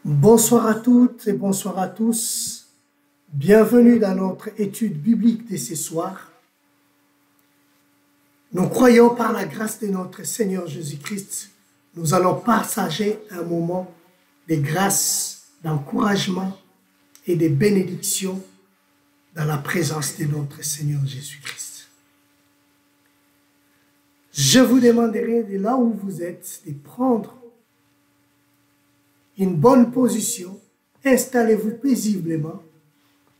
Bonsoir à toutes et bonsoir à tous. Bienvenue dans notre étude biblique de ce soir. Nous croyons par la grâce de notre Seigneur Jésus-Christ, nous allons partager un moment de grâce, d'encouragement et de bénédiction dans la présence de notre Seigneur Jésus-Christ. Je vous demanderai de là où vous êtes de prendre une bonne position, installez-vous paisiblement,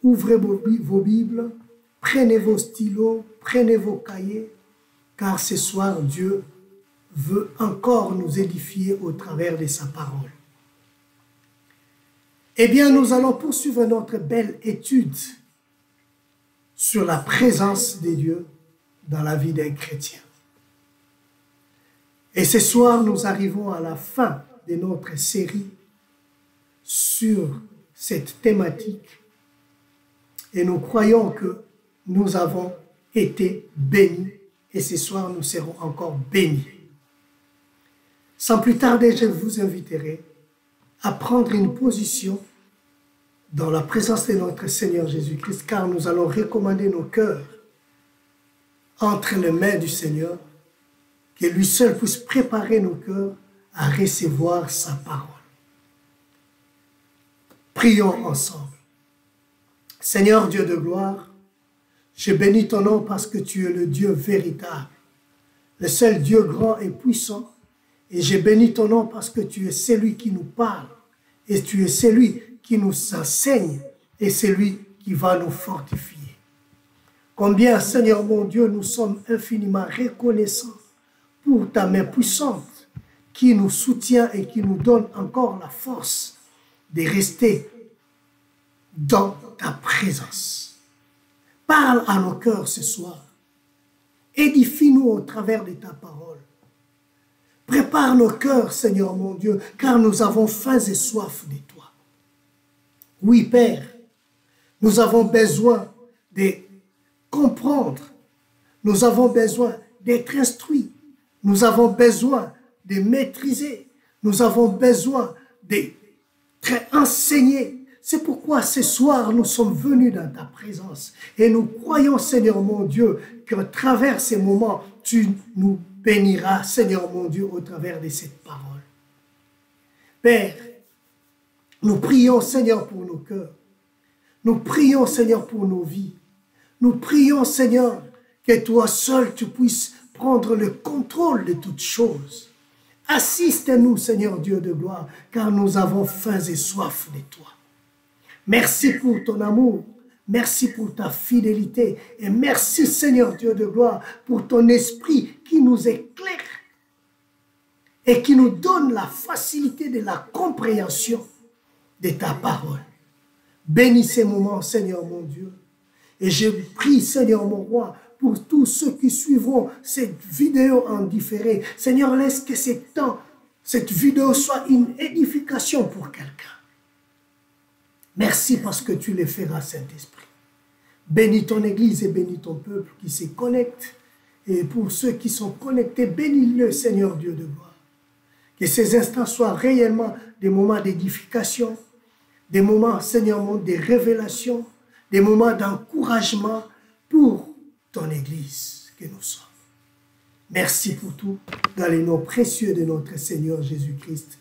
ouvrez vos Bibles, prenez vos stylos, prenez vos cahiers, car ce soir, Dieu veut encore nous édifier au travers de sa parole. Eh bien, nous allons poursuivre notre belle étude sur la présence de Dieu dans la vie d'un chrétien. Et ce soir, nous arrivons à la fin de notre série sur cette thématique et nous croyons que nous avons été bénis et ce soir nous serons encore bénis. Sans plus tarder, je vous inviterai à prendre une position dans la présence de notre Seigneur Jésus-Christ, car nous allons recommander nos cœurs entre les mains du Seigneur, que lui seul puisse préparer nos cœurs à recevoir sa parole. Prions ensemble. Seigneur Dieu de gloire, je bénis ton nom parce que tu es le Dieu véritable, le seul Dieu grand et puissant. Et je bénis ton nom parce que tu es celui qui nous parle, et tu es celui qui nous enseigne, et celui qui va nous fortifier. Combien, Seigneur mon Dieu, nous sommes infiniment reconnaissants pour ta main puissante qui nous soutient et qui nous donne encore la force de rester dans ta présence. Parle à nos cœurs ce soir. Édifie-nous au travers de ta parole. Prépare nos cœurs, Seigneur mon Dieu, car nous avons faim et soif de toi. Oui, Père, nous avons besoin de comprendre. Nous avons besoin d'être instruits. Nous avons besoin de maîtriser. Nous avons besoin d'être enseignés. C'est pourquoi ce soir, nous sommes venus dans ta présence. Et nous croyons, Seigneur mon Dieu, qu'à travers ces moments, tu nous béniras, Seigneur mon Dieu, au travers de cette parole. Père, nous prions, Seigneur, pour nos cœurs. Nous prions, Seigneur, pour nos vies. Nous prions, Seigneur, que toi seul, tu puisses prendre le contrôle de toutes choses. Assiste-nous, Seigneur Dieu de gloire, car nous avons faim et soif de toi. Merci pour ton amour, merci pour ta fidélité et merci, Seigneur Dieu de gloire, pour ton esprit qui nous éclaire et qui nous donne la facilité de la compréhension de ta parole. Bénis ces moments, Seigneur mon Dieu, et je prie, Seigneur mon roi, pour tous ceux qui suivront cette vidéo en différé. Seigneur, laisse que cette vidéo soit une édification pour quelqu'un. Merci parce que tu le feras, Saint-Esprit. Bénis ton Église et bénis ton peuple qui se connecte. Et pour ceux qui sont connectés, bénis-le, Seigneur Dieu de gloire. Que ces instants soient réellement des moments d'édification, des moments, Seigneur mon, de révélation, des moments d'encouragement pour ton Église que nous sommes. Merci pour tout, dans les noms précieux de notre Seigneur Jésus-Christ.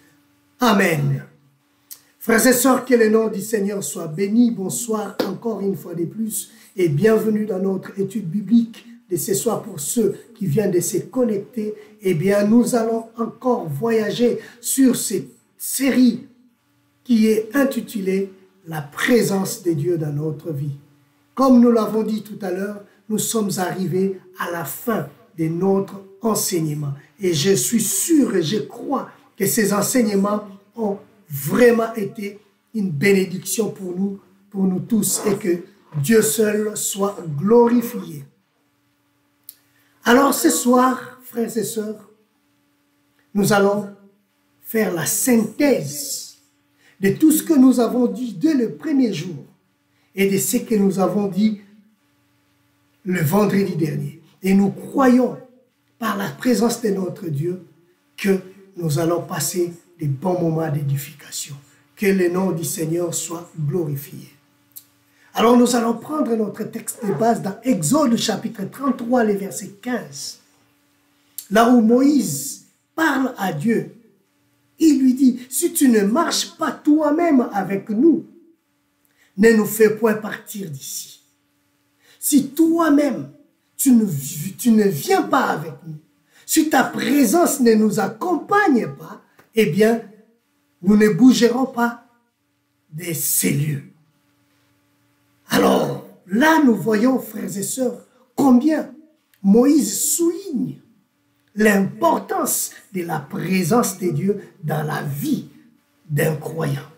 Amen. Frères et sœurs, que le nom du Seigneur soit béni. Bonsoir encore une fois de plus et bienvenue dans notre étude biblique de ce soir pour ceux qui viennent de se connecter. Eh bien, nous allons encore voyager sur cette série qui est intitulée « La présence de Dieu dans notre vie ». Comme nous l'avons dit tout à l'heure, nous sommes arrivés à la fin de notre enseignement. Et je suis sûr et je crois que ces enseignements ont vraiment été une bénédiction pour nous tous, et que Dieu seul soit glorifié. Alors ce soir, frères et sœurs, nous allons faire la synthèse de tout ce que nous avons dit dès le premier jour et de ce que nous avons dit le vendredi dernier. Et nous croyons par la présence de notre Dieu que nous allons passer des bons moments d'édification. Que le nom du Seigneur soit glorifié. Alors nous allons prendre notre texte de base dans Exode chapitre 33, le verset 15. Là où Moïse parle à Dieu, il lui dit, si tu ne marches pas toi-même avec nous, ne nous fais point partir d'ici. Si toi-même, tu ne viens pas avec nous, si ta présence ne nous accompagne pas, eh bien, nous ne bougerons pas de ces lieux. Alors, là, nous voyons, frères et sœurs, combien Moïse souligne l'importance de la présence de Dieu dans la vie d'un croyant.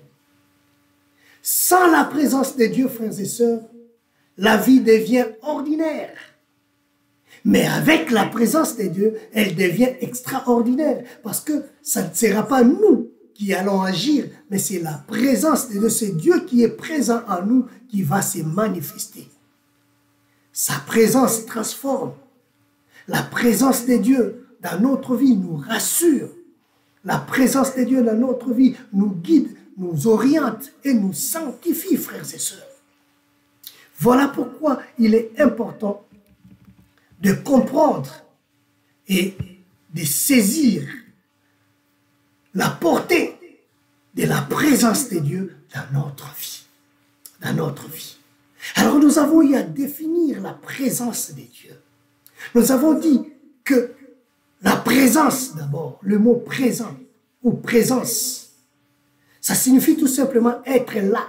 Sans la présence de Dieu, frères et sœurs, la vie devient ordinaire. Mais avec la présence de Dieu, elle devient extraordinaire. Parce que ça ne sera pas nous qui allons agir, mais c'est la présence de Dieu, c'est Dieu qui est présent en nous qui va se manifester. Sa présence transforme. La présence de Dieu dans notre vie nous rassure. La présence de Dieu dans notre vie nous guide, nous oriente et nous sanctifie, frères et sœurs. Voilà pourquoi il est important de comprendre et de saisir la portée de la présence de Dieu dans notre vie. Dans notre vie. Alors nous avons eu à définir la présence de Dieu. Nous avons dit que la présence, d'abord, le mot présent ou présence, ça signifie tout simplement être là,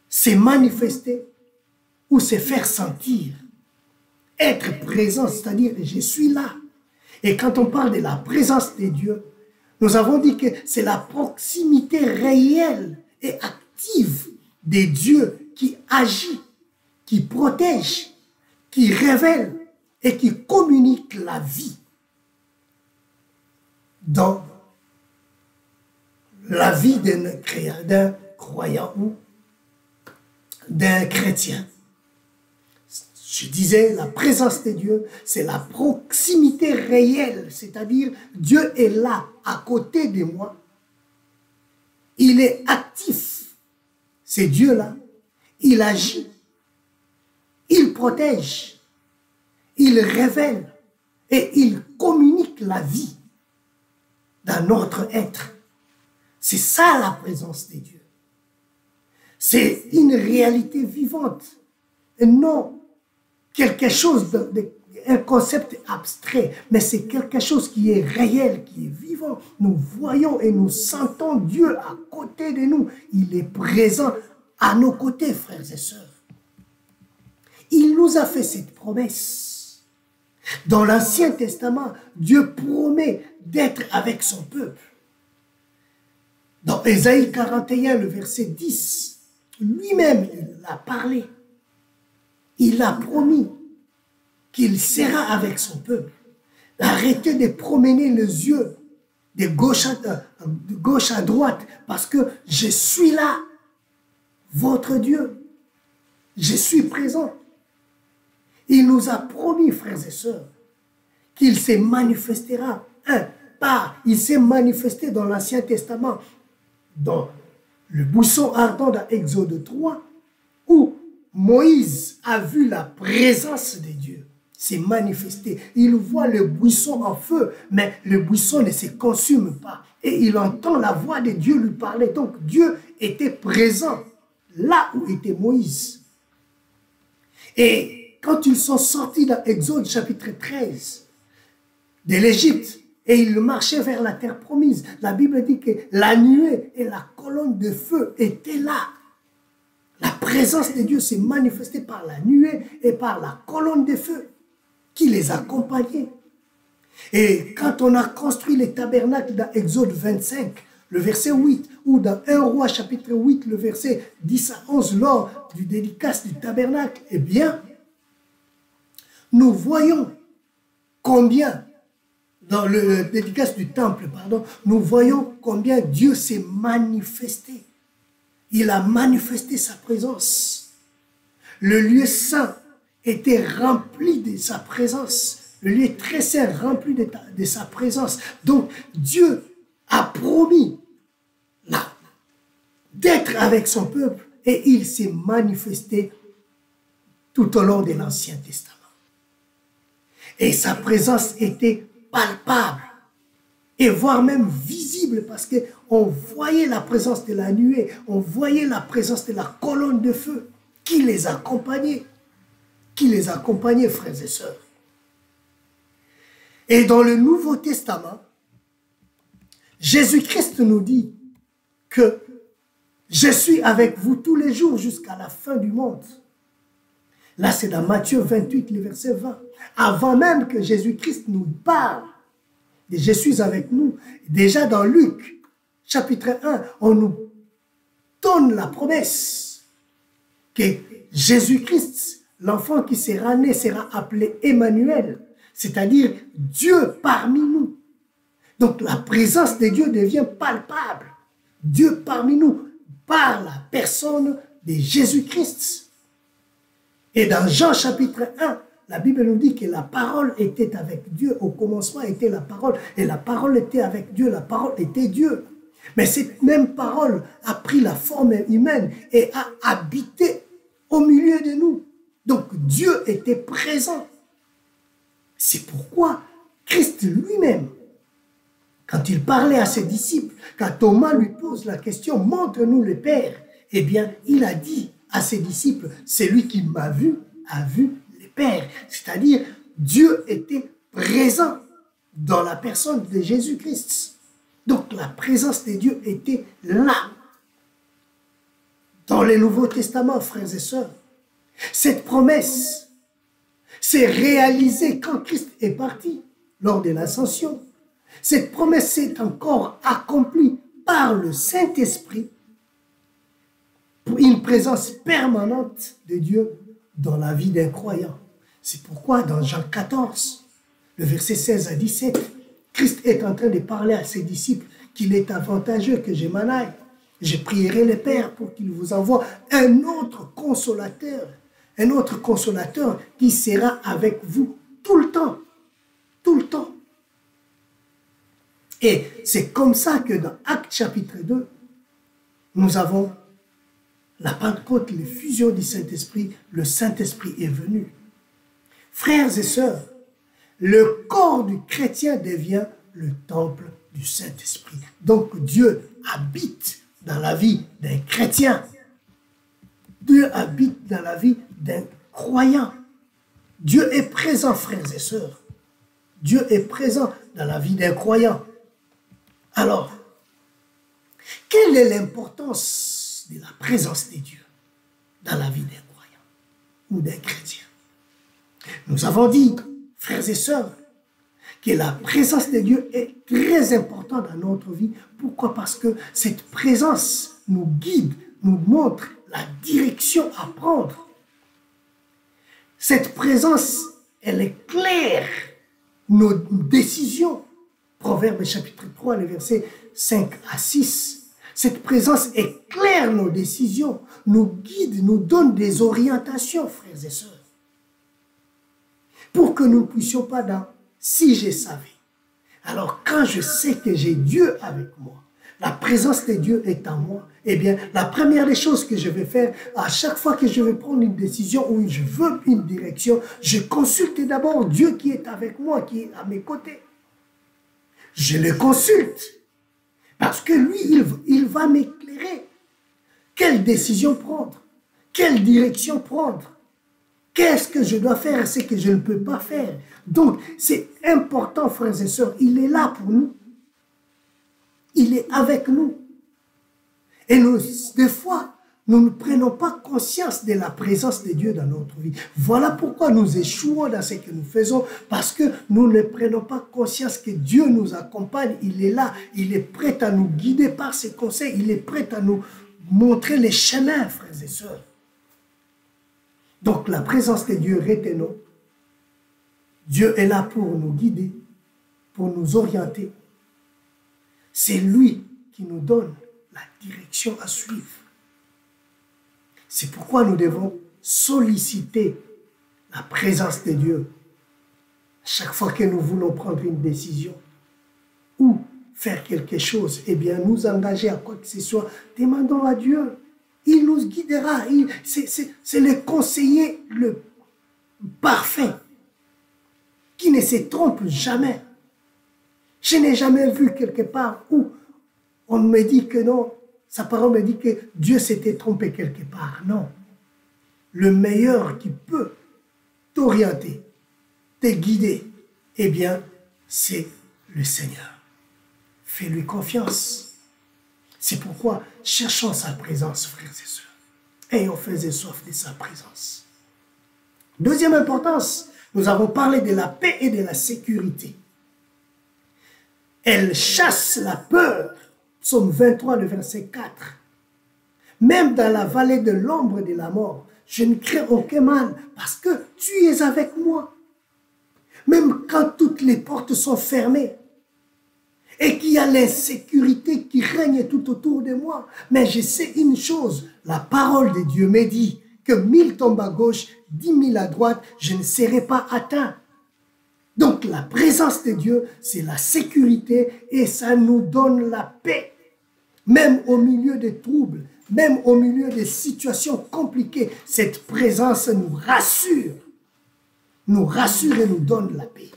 se manifester ou se faire sentir. Être présent, c'est-à-dire je suis là. Et quand on parle de la présence de Dieu, nous avons dit que c'est la proximité réelle et active de Dieu qui agit, qui protège, qui révèle et qui communique la vie dans la vie d'un croyant ou d'un chrétien. Je disais, la présence de Dieu, c'est la proximité réelle, c'est-à-dire Dieu est là, à côté de moi. Il est actif, c'est Dieu-là. Il agit, il protège, il révèle et il communique la vie dans notre être. C'est ça la présence de Dieu. C'est une réalité vivante et non quelque chose, un concept abstrait, mais c'est quelque chose qui est réel, qui est vivant. Nous voyons et nous sentons Dieu à côté de nous. Il est présent à nos côtés, frères et sœurs. Il nous a fait cette promesse. Dans l'Ancien Testament, Dieu promet d'être avec son peuple. Dans Ésaïe 41, le verset 10, lui-même, il a parlé. Il a promis qu'il sera avec son peuple. Arrêtez de promener les yeux de gauche à droite, parce que je suis là, votre Dieu. Je suis présent. Il nous a promis, frères et sœurs, qu'il se manifestera. Il s'est manifesté dans l'Ancien Testament, dans le buisson ardent dans Exode 3, où Moïse a vu la présence de Dieu s'est manifesté. Il voit le buisson en feu, mais le buisson ne se consume pas. Et il entend la voix de Dieu lui parler. Donc Dieu était présent là où était Moïse. Et quand ils sont sortis dans Exode chapitre 13 de l'Égypte, et ils marchaient vers la terre promise, la Bible dit que la nuée et la colonne de feu étaient là. La présence de Dieu s'est manifestée par la nuée et par la colonne de feu qui les accompagnait. Et quand on a construit les tabernacles dans Exode 25, le verset 8, ou dans 1 Roi chapitre 8, le verset 10 à 11, lors du dédicace du tabernacle, eh bien, nous voyons combien, dans le dédicace du temple, pardon, nous voyons combien Dieu s'est manifesté. Il a manifesté sa présence. Le lieu saint était rempli de sa présence. Le lieu très saint rempli de sa présence. Donc, Dieu a promis avec son peuple et il s'est manifesté tout au long de l'Ancien Testament. Et sa présence était palpable et voire même visible parce qu'on voyait la présence de la nuée, on voyait la présence de la colonne de feu qui les accompagnait, frères et sœurs. Et dans le Nouveau Testament, Jésus-Christ nous dit que je suis avec vous tous les jours jusqu'à la fin du monde. Là, c'est dans Matthieu 28, le verset 20. Avant même que Jésus-Christ nous parle de je suis avec nous, déjà dans Luc, chapitre 1, on nous donne la promesse que Jésus-Christ, l'enfant qui sera né, sera appelé Emmanuel, c'est-à-dire Dieu parmi nous. Donc la présence de Dieu devient palpable. Dieu parmi nous, par la personne de Jésus-Christ. Et dans Jean chapitre 1, la Bible nous dit que la parole était avec Dieu. Au commencement était la parole. Et la parole était avec Dieu. La parole était Dieu. Mais cette même parole a pris la forme humaine et a habité au milieu de nous. Donc Dieu était présent. C'est pourquoi Christ lui-même, quand il parlait à ses disciples, quand Thomas lui pose la question « Montre-nous le Père », eh bien, il a dit à ses disciples « Celui qui m'a vu, a vu le Père ». C'est-à-dire, Dieu était présent dans la personne de Jésus-Christ. Donc, la présence de Dieu était là. Dans le Nouveau Testament, frères et sœurs, cette promesse s'est réalisée quand Christ est parti lors de l'ascension. Cette promesse s'est encore accomplie par le Saint-Esprit pour une présence permanente de Dieu dans la vie d'un croyant. C'est pourquoi dans Jean 14, le verset 16 à 17, Christ est en train de parler à ses disciples qu'il est avantageux que je m'en aille. Je prierai le Père pour qu'il vous envoie un autre consolateur qui sera avec vous tout le temps. Tout le temps. Et c'est comme ça que dans Actes chapitre 2, nous avons la Pentecôte, l'effusion du Saint-Esprit, le Saint-Esprit est venu. Frères et sœurs, le corps du chrétien devient le temple du Saint-Esprit. Donc Dieu habite dans la vie d'un chrétien. Dieu habite dans la vie d'un croyant. Dieu est présent, frères et sœurs. Dieu est présent dans la vie d'un croyant. Alors, quelle est l'importance de la présence de Dieu dans la vie d'un croyant ou d'un chrétien? Nous avons dit, frères et sœurs, que la présence de Dieu est très importante dans notre vie. Pourquoi? Parce que cette présence nous guide, nous montre la direction à prendre. Cette présence, elle éclaire nos décisions. Proverbe chapitre 3, les versets 5 à 6. Cette présence éclaire nos décisions, nous guide, nous donne des orientations, frères et sœurs. Pour que nous ne puissions pas dans « si je savais ». Alors quand je sais que j'ai Dieu avec moi, la présence de Dieu est en moi, eh bien la première des choses que je vais faire, à chaque fois que je vais prendre une décision ou je veux une direction, je consulte d'abord Dieu qui est avec moi, qui est à mes côtés. Je le consulte parce que lui, il va m'éclairer. Quelle décision prendre? Quelle direction prendre? Qu'est-ce que je dois faire et ce que je ne peux pas faire? Donc, c'est important, frères et sœurs. Il est là pour nous. Il est avec nous. Et nous, des fois, nous ne prenons pas conscience de la présence de Dieu dans notre vie. Voilà pourquoi nous échouons dans ce que nous faisons, parce que nous ne prenons pas conscience que Dieu nous accompagne. Il est là, il est prêt à nous guider par ses conseils, il est prêt à nous montrer les chemins, frères et sœurs. Donc la présence de Dieu, retenons, Dieu est là pour nous guider, pour nous orienter. C'est lui qui nous donne la direction à suivre. C'est pourquoi nous devons solliciter la présence de Dieu chaque fois que nous voulons prendre une décision ou faire quelque chose. Eh bien, nous engager à quoi que ce soit, demandons à Dieu Il nous guidera. C'est le conseiller le parfait qui ne se trompe jamais. Je n'ai jamais vu quelque part où on me dit que non, sa parole me dit que Dieu s'était trompé quelque part. Non. Le meilleur qui peut t'orienter, te guider, eh bien, c'est le Seigneur. Fais-lui confiance. C'est pourquoi cherchons sa présence, frères et sœurs. Ayons faim et soif de sa présence. Deuxième importance, nous avons parlé de la paix et de la sécurité. Elle chasse la peur. Psaume 23, le verset 4. Même dans la vallée de l'ombre de la mort, je ne crains aucun mal parce que tu es avec moi. Même quand toutes les portes sont fermées et qu'il y a l'insécurité qui règne tout autour de moi. Mais je sais une chose, la parole de Dieu me dit que 1000 tombent à gauche, 10 000 à droite, je ne serai pas atteint. Donc la présence de Dieu, c'est la sécurité et ça nous donne la paix. Même au milieu des troubles, même au milieu des situations compliquées, cette présence nous rassure et nous donne la paix.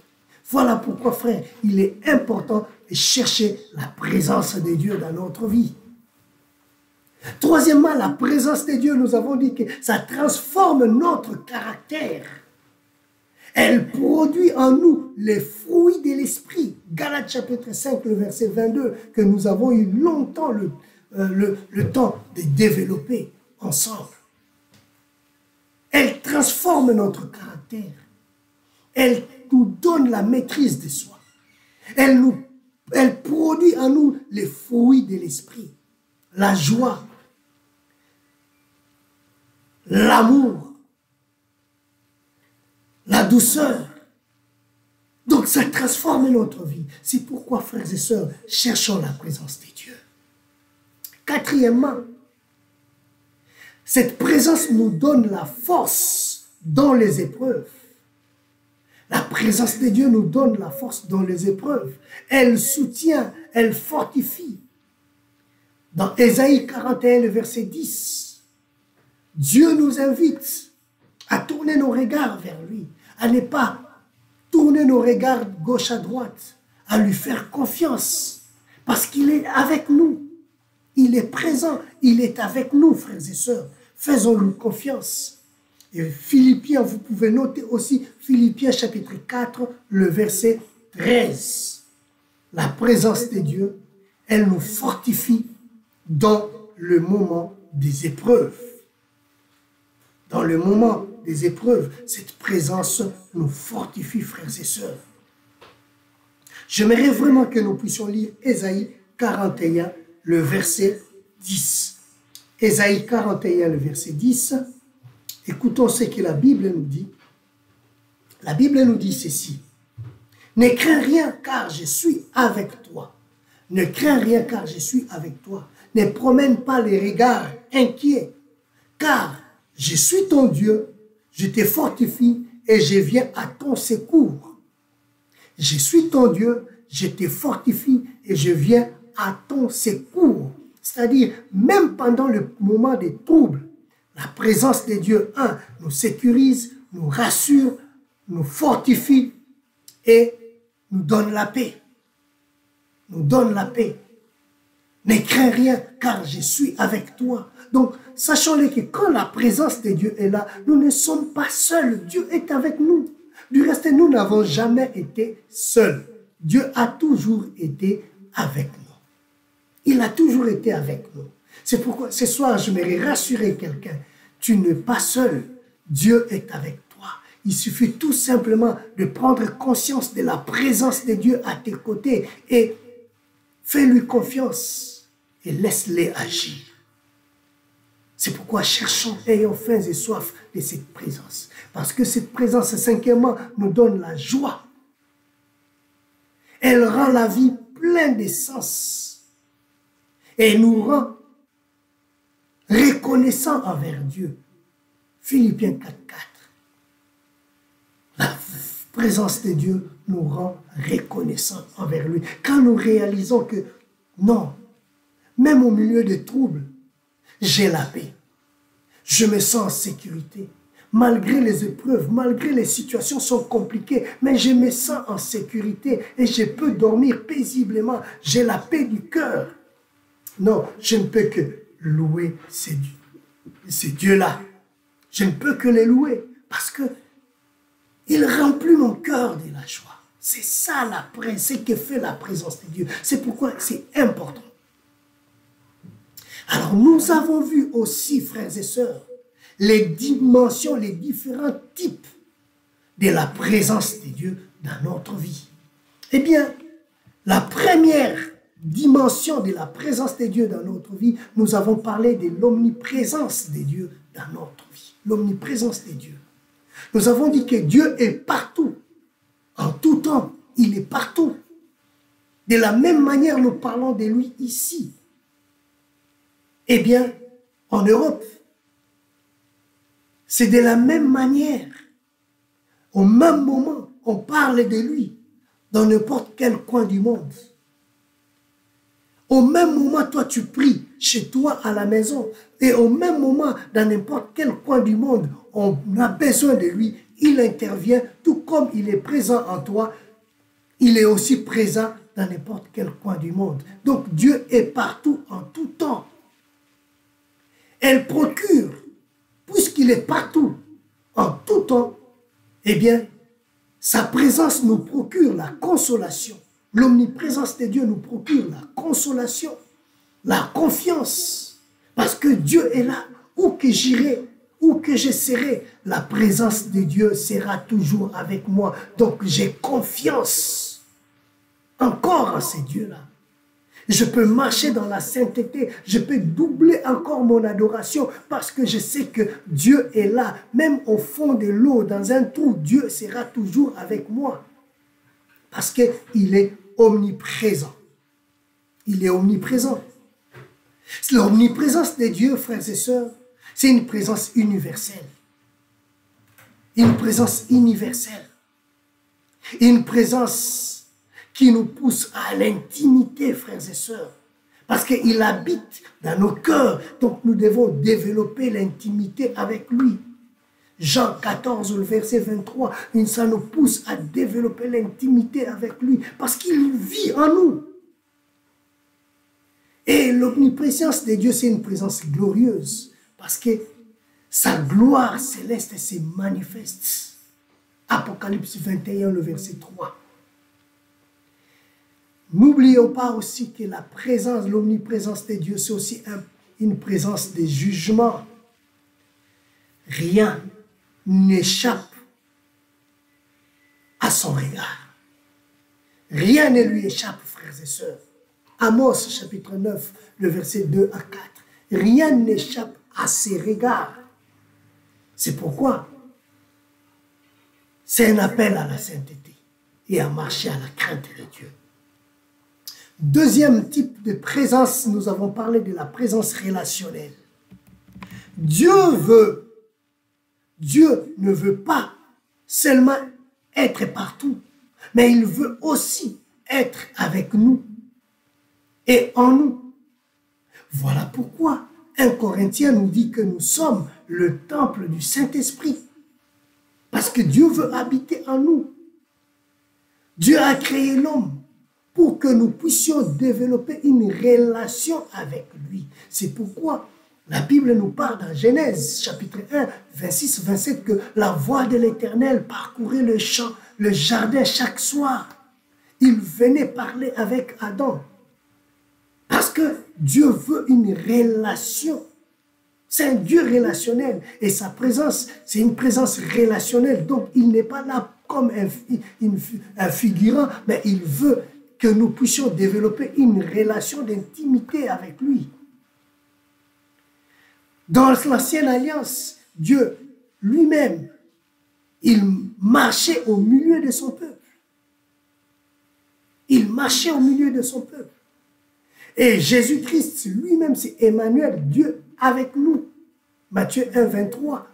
Voilà pourquoi, frère, il est important de chercher la présence de Dieu dans notre vie. Troisièmement, la présence de Dieu, nous avons dit que ça transforme notre caractère. Elle produit en nous les fruits de l'esprit. Galates chapitre 5, le verset 22, que nous avons eu longtemps le temps de développer ensemble. Elle transforme notre caractère. Elle nous donne la maîtrise de soi. Elle produit en nous les fruits de l'esprit. La joie, l'amour, la douceur. Donc ça transforme notre vie. C'est pourquoi, frères et sœurs, cherchons la présence de Dieu. Quatrièmement, cette présence nous donne la force dans les épreuves. La présence de Dieu nous donne la force dans les épreuves. Elle soutient, elle fortifie. Dans Ésaïe 41, le verset 10, Dieu nous invite à tourner nos regards vers lui, à ne pas tourner nos regards gauche à droite, à lui faire confiance, parce qu'il est avec nous. Il est présent, il est avec nous, frères et sœurs. Faisons-lui confiance. Et Philippiens, vous pouvez noter aussi Philippiens chapitre 4, le verset 13. La présence de Dieu, elle nous fortifie dans le moment des épreuves. Dans le moment des épreuves, cette présence nous fortifie, frères et sœurs. J'aimerais vraiment que nous puissions lire Ésaïe 41, le verset 10. Ésaïe 41, le verset 10. Écoutons ce que la Bible nous dit. La Bible nous dit ceci. Ne crains rien car je suis avec toi. Ne crains rien car je suis avec toi. Ne promène pas les regards inquiets car je suis ton Dieu, je te fortifie et je viens à ton secours. Je suis ton Dieu, je te fortifie et je viens à ton secours. C'est-à-dire, même pendant le moment des troubles, la présence de Dieu, nous sécurise, nous rassure, nous fortifie et nous donne la paix. Nous donne la paix. Ne crains rien car je suis avec toi. Donc, sachons-le que quand la présence de Dieu est là, nous ne sommes pas seuls. Dieu est avec nous. Du reste, nous n'avons jamais été seuls. Dieu a toujours été avec nous. Il a toujours été avec nous. C'est pourquoi ce soir, je voudrais rassurer quelqu'un. Tu n'es pas seul. Dieu est avec toi. Il suffit tout simplement de prendre conscience de la présence de Dieu à tes côtés et fais-lui confiance et laisse-les agir. C'est pourquoi cherchons, ayons faim et soif de cette présence. Parce que cette présence, cinquièmement, nous donne la joie. Elle rend la vie pleine de sens et nous rend reconnaissants envers Dieu. Philippiens 4, 4. La présence de Dieu nous rend reconnaissants envers lui. Quand nous réalisons que non, même au milieu des troubles, j'ai la paix. Je me sens en sécurité. Malgré les épreuves, malgré les situations sont compliquées, mais je me sens en sécurité et je peux dormir paisiblement. J'ai la paix du cœur. Non, je ne peux que louer ces dieux-là. Je ne peux que les louer parce que il remplit mon cœur de la joie. C'est ça ce que fait la présence de Dieu. C'est pourquoi c'est important. Alors nous avons vu aussi, frères et sœurs, les dimensions, les différents types de la présence de Dieu dans notre vie. Eh bien, la première dimension de la présence de Dieu dans notre vie, nous avons parlé de l'omniprésence de Dieu dans notre vie. L'omniprésence de Dieu. Nous avons dit que Dieu est partout, en tout temps, il est partout. De la même manière, nous parlons de lui ici. Eh bien, en Europe, c'est de la même manière. Au même moment, on parle de lui dans n'importe quel coin du monde. Au même moment, toi, tu pries chez toi à la maison. Et au même moment, dans n'importe quel coin du monde, on a besoin de lui. Il intervient, tout comme il est présent en toi, il est aussi présent dans n'importe quel coin du monde. Donc, Dieu est partout, en tout temps. Elle procure, puisqu'il est partout, en tout temps, eh bien, sa présence nous procure la consolation. L'omniprésence de Dieu nous procure la consolation, la confiance. Parce que Dieu est là, où que j'irai, où que je serai, la présence de Dieu sera toujours avec moi. Donc j'ai confiance encore en ces dieux-là. Je peux marcher dans la sainteté, je peux doubler encore mon adoration parce que je sais que Dieu est là. Même au fond de l'eau, dans un trou, Dieu sera toujours avec moi. Parce qu'il est omniprésent. Il est omniprésent. L'omniprésence de Dieu, frères et sœurs, c'est une présence universelle. Une présence universelle. Une présence qui nous pousse à l'intimité, frères et sœurs. Parce qu'il habite dans nos cœurs. Donc nous devons développer l'intimité avec lui. Jean 14, le verset 23, ça nous pousse à développer l'intimité avec lui. Parce qu'il vit en nous. Et l'omniprésence de Dieu, c'est une présence glorieuse. Parce que sa gloire céleste se manifeste. Apocalypse 21, le verset 3. N'oublions pas aussi que la présence, l'omniprésence de Dieu, c'est aussi une présence de jugement. Rien n'échappe à son regard. Rien ne lui échappe, frères et sœurs. Amos, chapitre 9, le verset 2 à 4. Rien n'échappe à ses regards. C'est pourquoi c'est un appel à la sainteté et à marcher à la crainte de Dieu. Deuxième type de présence, nous avons parlé de la présence relationnelle. Dieu ne veut pas seulement être partout, mais il veut aussi être avec nous et en nous. Voilà pourquoi 1 Corinthiens nous dit que nous sommes le temple du Saint-Esprit. Parce que Dieu veut habiter en nous. Dieu a créé l'homme pour que nous puissions développer une relation avec lui. C'est pourquoi la Bible nous parle dans Genèse, chapitre 1, 26-27, que la voix de l'Éternel parcourait le champ, le jardin chaque soir. Il venait parler avec Adam. Parce que Dieu veut une relation. C'est un Dieu relationnel. Et sa présence, c'est une présence relationnelle. Donc, il n'est pas là comme un figurant, mais il veut que nous puissions développer une relation d'intimité avec lui. Dans l'ancienne alliance, Dieu lui-même, il marchait au milieu de son peuple. Il marchait au milieu de son peuple. Et Jésus-Christ lui-même, c'est Emmanuel, Dieu avec nous. Matthieu 1, 23.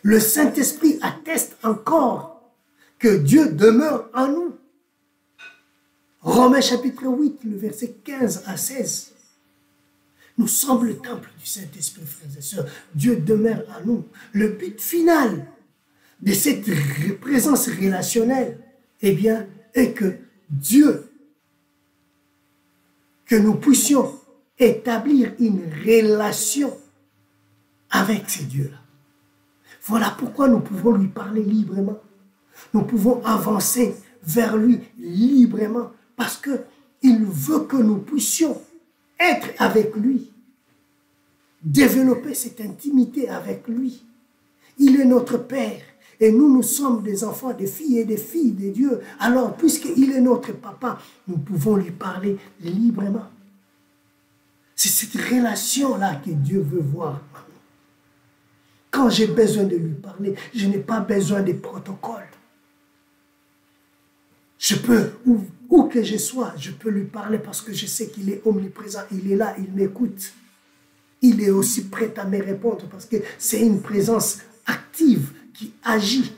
Le Saint-Esprit atteste encore que Dieu demeure en nous. Romains chapitre 8, le verset 15 à 16. Nous sommes le temple du Saint-Esprit, frères et sœurs. Dieu demeure à nous. Le but final de cette présence relationnelle, eh bien, est que Dieu, que nous puissions établir une relation avec ces dieux-là. Voilà pourquoi nous pouvons lui parler librement. Nous pouvons avancer vers lui librement parce qu'il veut que nous puissions être avec lui, développer cette intimité avec lui. Il est notre Père et nous sommes des enfants, des filles et des filles de Dieu. Alors, puisqu'il est notre papa, nous pouvons lui parler librement. C'est cette relation-là que Dieu veut voir. Quand j'ai besoin de lui parler, je n'ai pas besoin de protocoles. Je peux, où que je sois, je peux lui parler parce que je sais qu'il est omniprésent, il est là, il m'écoute. Il est aussi prêt à me répondre parce que c'est une présence active qui agit.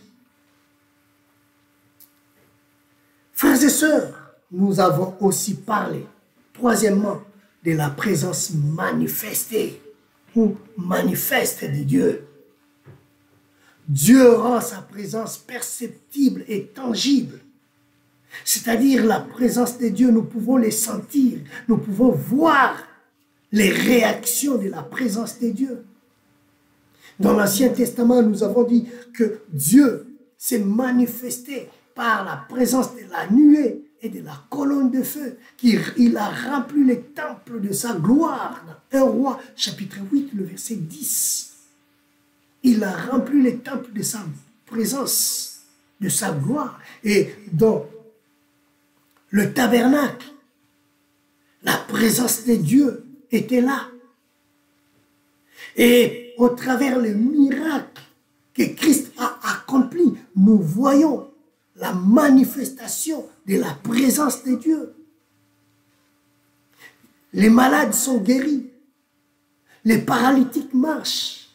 Frères et sœurs, nous avons aussi parlé, troisièmement, de la présence manifestée ou manifeste de Dieu. Dieu rend sa présence perceptible et tangible. C'est-à-dire la présence de Dieu, nous pouvons les sentir, nous pouvons voir les réactions de la présence de Dieu. Dans l'Ancien Testament, nous avons dit que Dieu s'est manifesté par la présence de la nuée et de la colonne de feu, qu'il a rempli les temples de sa gloire. Dans 1 Roi, chapitre 8, le verset 10. Il a rempli les temples de sa présence, de sa gloire. Et dans le tabernacle, la présence de Dieu était là. Et au travers les miracles que Christ a accomplis, nous voyons la manifestation de la présence de Dieu. Les malades sont guéris, les paralytiques marchent,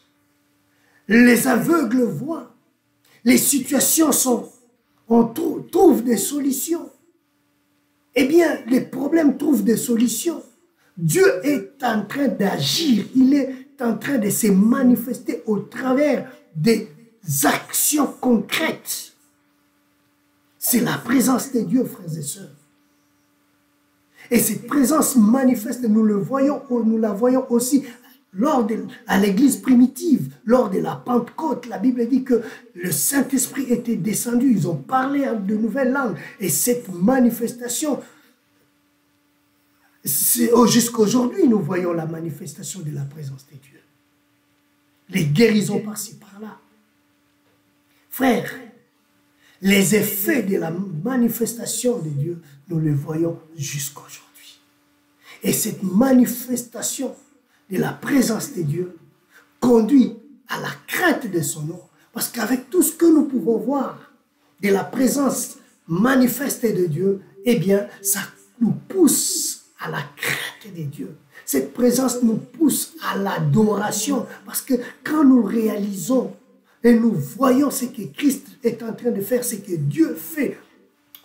les aveugles voient, les situations sont, on trouve des solutions. Eh bien, les problèmes trouvent des solutions. Dieu est en train d'agir, il est en train de se manifester au travers des actions concrètes. C'est la présence de Dieu, frères et sœurs. Et cette présence manifeste, nous la voyons aussi à l'église primitive, lors de la Pentecôte. La Bible dit que le Saint-Esprit était descendu, ils ont parlé de nouvelles langues. Et cette manifestation, jusqu'à aujourd'hui, nous voyons la manifestation de la présence de Dieu. Les guérisons par-ci, par-là. Frères, les effets de la manifestation de Dieu, nous les voyons jusqu'à aujourd'hui. Et cette manifestation de la présence de Dieu conduit à la crainte de son nom. Parce qu'avec tout ce que nous pouvons voir de la présence manifeste de Dieu, eh bien, ça nous pousse à la crainte de Dieu. Cette présence nous pousse à l'adoration. Parce que quand nous réalisons et nous voyons ce que Christ est en train de faire, ce que Dieu fait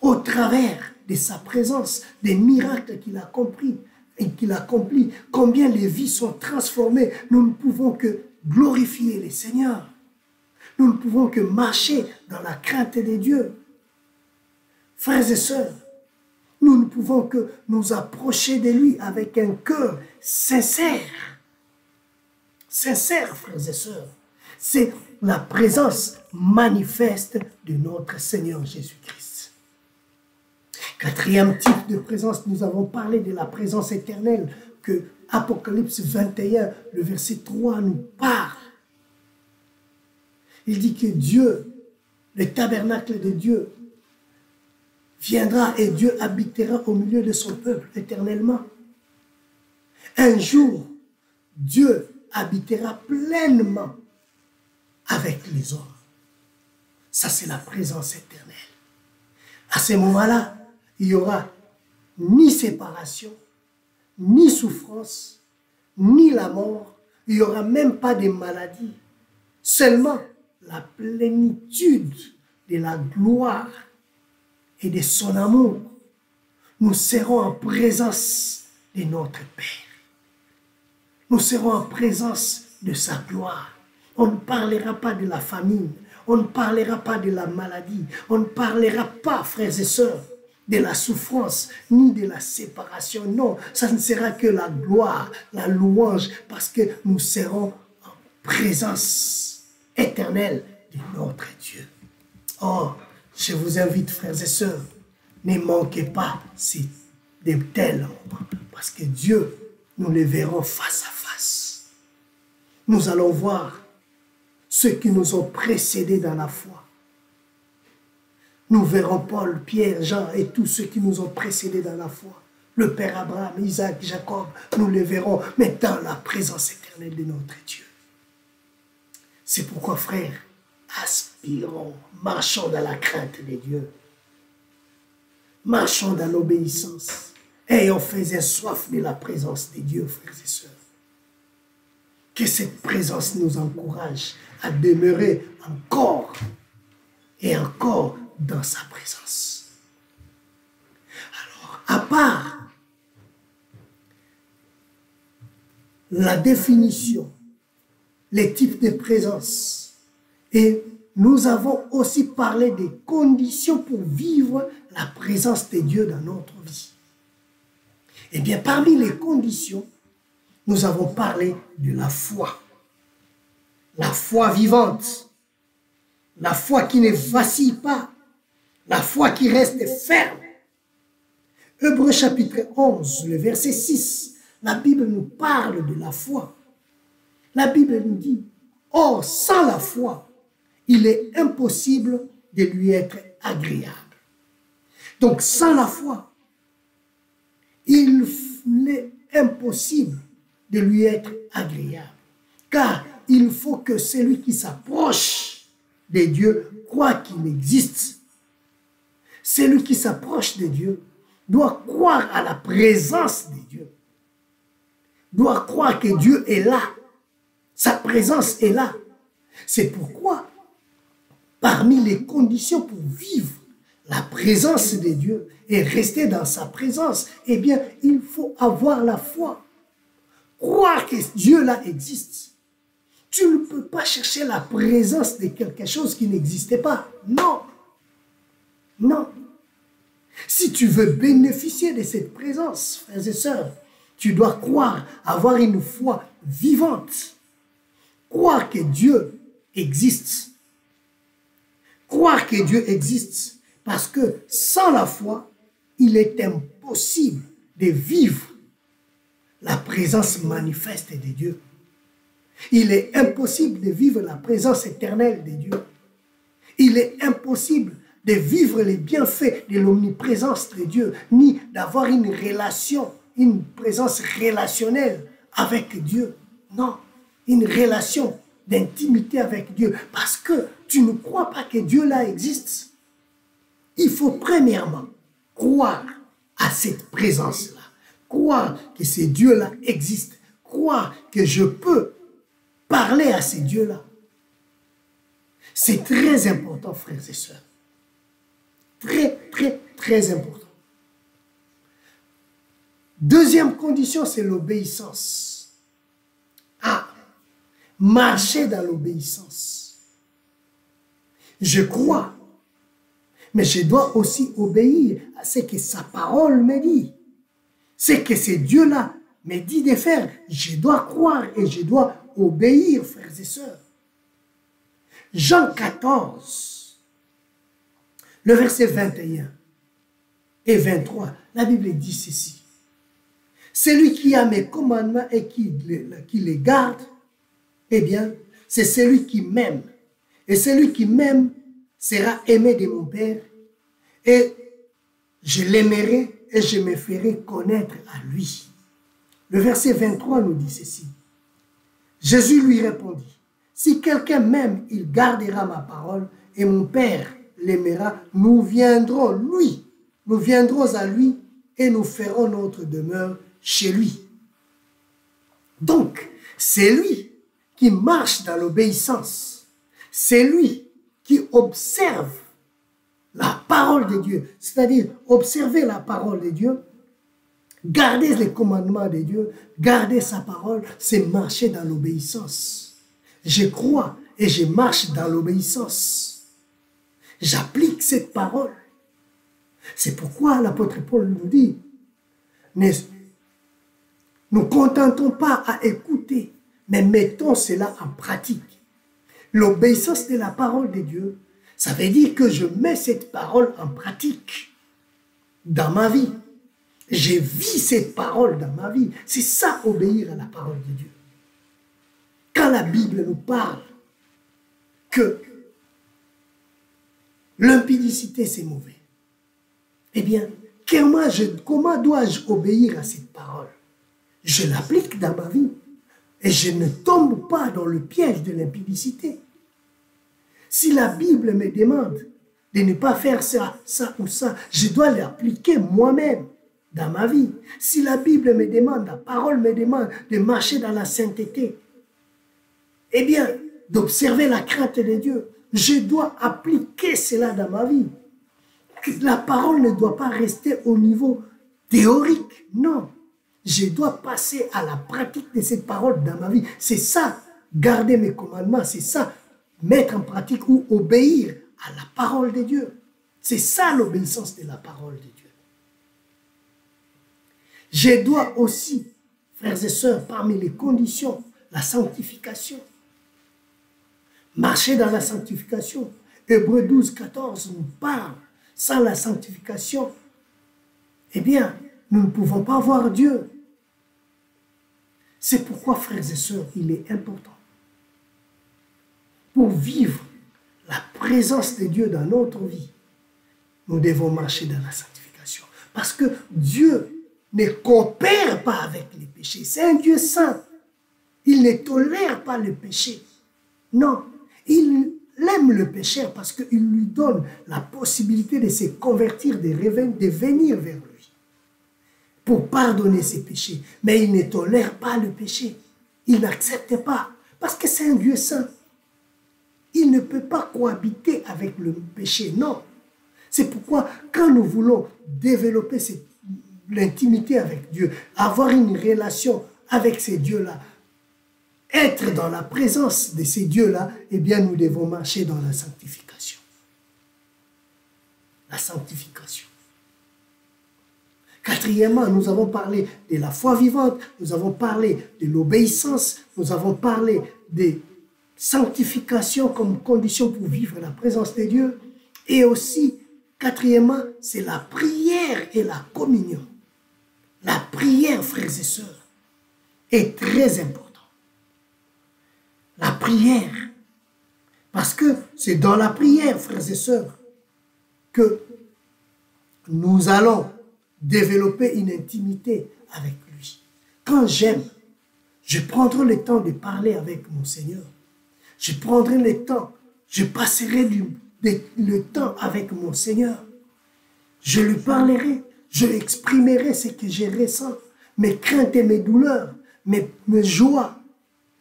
au travers de sa présence, des miracles qu'il a compris et qu'il accomplit, combien les vies sont transformées, nous ne pouvons que glorifier le Seigneur. Nous ne pouvons que marcher dans la crainte de Dieu. Frères et sœurs, nous ne pouvons que nous approcher de lui avec un cœur sincère. Sincère, frères et sœurs. C'est la présence manifeste de notre Seigneur Jésus-Christ. Quatrième type de présence, nous avons parlé de la présence éternelle que Apocalypse 21, le verset 3 nous parle. Il dit que Dieu, le tabernacle de Dieu, viendra et Dieu habitera au milieu de son peuple éternellement. Un jour, Dieu habitera pleinement avec les hommes. Ça, c'est la présence éternelle. À ce moment-là, il n'y aura ni séparation, ni souffrance, ni la mort. Il n'y aura même pas de maladie. Seulement la plénitude de la gloire et de son amour. Nous serons en présence de notre Père. Nous serons en présence de sa gloire. On ne parlera pas de la famine. On ne parlera pas de la maladie. On ne parlera pas, frères et sœurs, de la souffrance, ni de la séparation. Non, ça ne sera que la gloire, la louange, parce que nous serons en présence éternelle de notre Dieu. Oh, je vous invite, frères et sœurs, ne manquez pas de tels moments, parce que Dieu, nous le verrons face à face. Nous allons voir ceux qui nous ont précédés dans la foi. Nous verrons Paul, Pierre, Jean et tous ceux qui nous ont précédés dans la foi. Le Père Abraham, Isaac, Jacob, nous les verrons, mais dans la présence éternelle de notre Dieu. C'est pourquoi, frères, aspirons, marchons dans la crainte de Dieu. Marchons dans l'obéissance. Ayons fait soif de la présence de Dieu, frères et sœurs. Que cette présence nous encourage à demeurer encore et encore dans sa présence. Alors, à part la définition, les types de présence, et nous avons aussi parlé des conditions pour vivre la présence de Dieu dans notre vie. Eh bien, parmi les conditions, nous avons parlé de la foi vivante, la foi qui ne vacille pas, la foi qui reste ferme. Hébreux chapitre 11, le verset 6, la Bible nous parle de la foi. La Bible nous dit, « Or, sans la foi, il est impossible de lui être agréable. » Donc, sans la foi, il est impossible de lui être agréable. Car il faut que celui qui s'approche de Dieu croit qu'il existe. Celui qui s'approche de Dieu doit croire à la présence de Dieu. Doit croire que Dieu est là. Sa présence est là. C'est pourquoi, parmi les conditions pour vivre la présence de Dieu et rester dans sa présence, eh bien, il faut avoir la foi. Croire que Dieu là existe. Tu ne peux pas chercher la présence de quelque chose qui n'existait pas. Non. Non. Si tu veux bénéficier de cette présence, frères et sœurs, tu dois croire, avoir une foi vivante. Croire que Dieu existe. Croire que Dieu existe. Parce que sans la foi, il est impossible de vivre la présence manifeste de Dieu. Il est impossible de vivre la présence éternelle de Dieu. Il est impossible de vivre les bienfaits de l'omniprésence de Dieu, ni d'avoir une relation, une présence relationnelle avec Dieu. Non, une relation d'intimité avec Dieu. Parce que tu ne crois pas que Dieu là existe. Il faut premièrement croire à cette présence-là. Croire que ce Dieu-là existe. Croire que je peux parler à ces dieux-là. C'est très important, frères et sœurs. Très, très, très important. Deuxième condition, c'est l'obéissance. Ah, marcher dans l'obéissance. Je crois, mais je dois aussi obéir à ce que sa parole me dit. Ce que ce Dieu-là me dit de faire, je dois croire et je dois obéir, frères et sœurs. Jean 14, le verset 21 et 23, la Bible dit ceci. Celui qui a mes commandements et qui les garde, eh bien, c'est celui qui m'aime. Et celui qui m'aime sera aimé de mon Père. Et je l'aimerai et je me ferai connaître à lui. Le verset 23 nous dit ceci. Jésus lui répondit, si quelqu'un m'aime, il gardera ma parole et mon Père l'aimera. Nous viendrons à lui et nous ferons notre demeure chez lui. Donc, c'est lui qui marche dans l'obéissance. C'est lui qui observe la parole de Dieu. C'est-à-dire, observer la parole de Dieu, Garder les commandements de Dieu, garder sa parole, c'est marcher dans l'obéissance. Je crois et je marche dans l'obéissance. J'applique cette parole. C'est pourquoi l'apôtre Paul nous dit, ne nous contentons pas à écouter, mais mettons cela en pratique. L'obéissance de la parole de Dieu, ça veut dire que je mets cette parole en pratique dans ma vie. Je vis cette parole dans ma vie. C'est ça, obéir à la parole de Dieu. Quand la Bible nous parle que l'impudicité c'est mauvais, eh bien, comment dois-je obéir à cette parole? Je l'applique dans ma vie et je ne tombe pas dans le piège de l'impudicité. Si la Bible me demande de ne pas faire ça, ça ou ça, je dois l'appliquer moi-même dans ma vie. Si la Bible me demande, la parole me demande de marcher dans la sainteté, eh bien, d'observer la crainte de Dieu, je dois appliquer cela dans ma vie. La parole ne doit pas rester au niveau théorique, non. Je dois passer à la pratique de cette parole dans ma vie. C'est ça, garder mes commandements, c'est ça, mettre en pratique ou obéir à la parole de Dieu. C'est ça l'obéissance de la parole de Dieu. Je dois aussi, frères et sœurs, parmi les conditions, la sanctification. Marcher dans la sanctification. Hébreux 12, 14 nous parle. Sans la sanctification, eh bien, nous ne pouvons pas voir Dieu. C'est pourquoi, frères et sœurs, il est important, pour vivre la présence de Dieu dans notre vie, nous devons marcher dans la sanctification. Parce que Dieu ne coopère pas avec les péchés. C'est un Dieu saint. Il ne tolère pas le péché. Non, il aime le pécheur parce qu'il lui donne la possibilité de se convertir, de venir vers lui pour pardonner ses péchés. Mais il ne tolère pas le péché. Il n'accepte pas parce que c'est un Dieu saint. Il ne peut pas cohabiter avec le péché, non. C'est pourquoi quand nous voulons développer l'intimité avec Dieu, avoir une relation avec ces dieux-là, être dans la présence de ces dieux-là, eh bien, nous devons marcher dans la sanctification. La sanctification. Quatrièmement, nous avons parlé de la foi vivante, nous avons parlé de l'obéissance, nous avons parlé de sanctification comme condition pour vivre la présence de Dieu. Et aussi, quatrièmement, c'est la prière et la communion. La prière, frères et sœurs, est très importante. La prière, parce que c'est dans la prière, frères et sœurs, que nous allons développer une intimité avec lui. Quand j'aime, je prendrai le temps de parler avec mon Seigneur. Je prendrai le temps, je passerai le temps avec mon Seigneur. Je lui parlerai, je lui exprimerai ce que je ressens, mes craintes et mes douleurs, mes joies.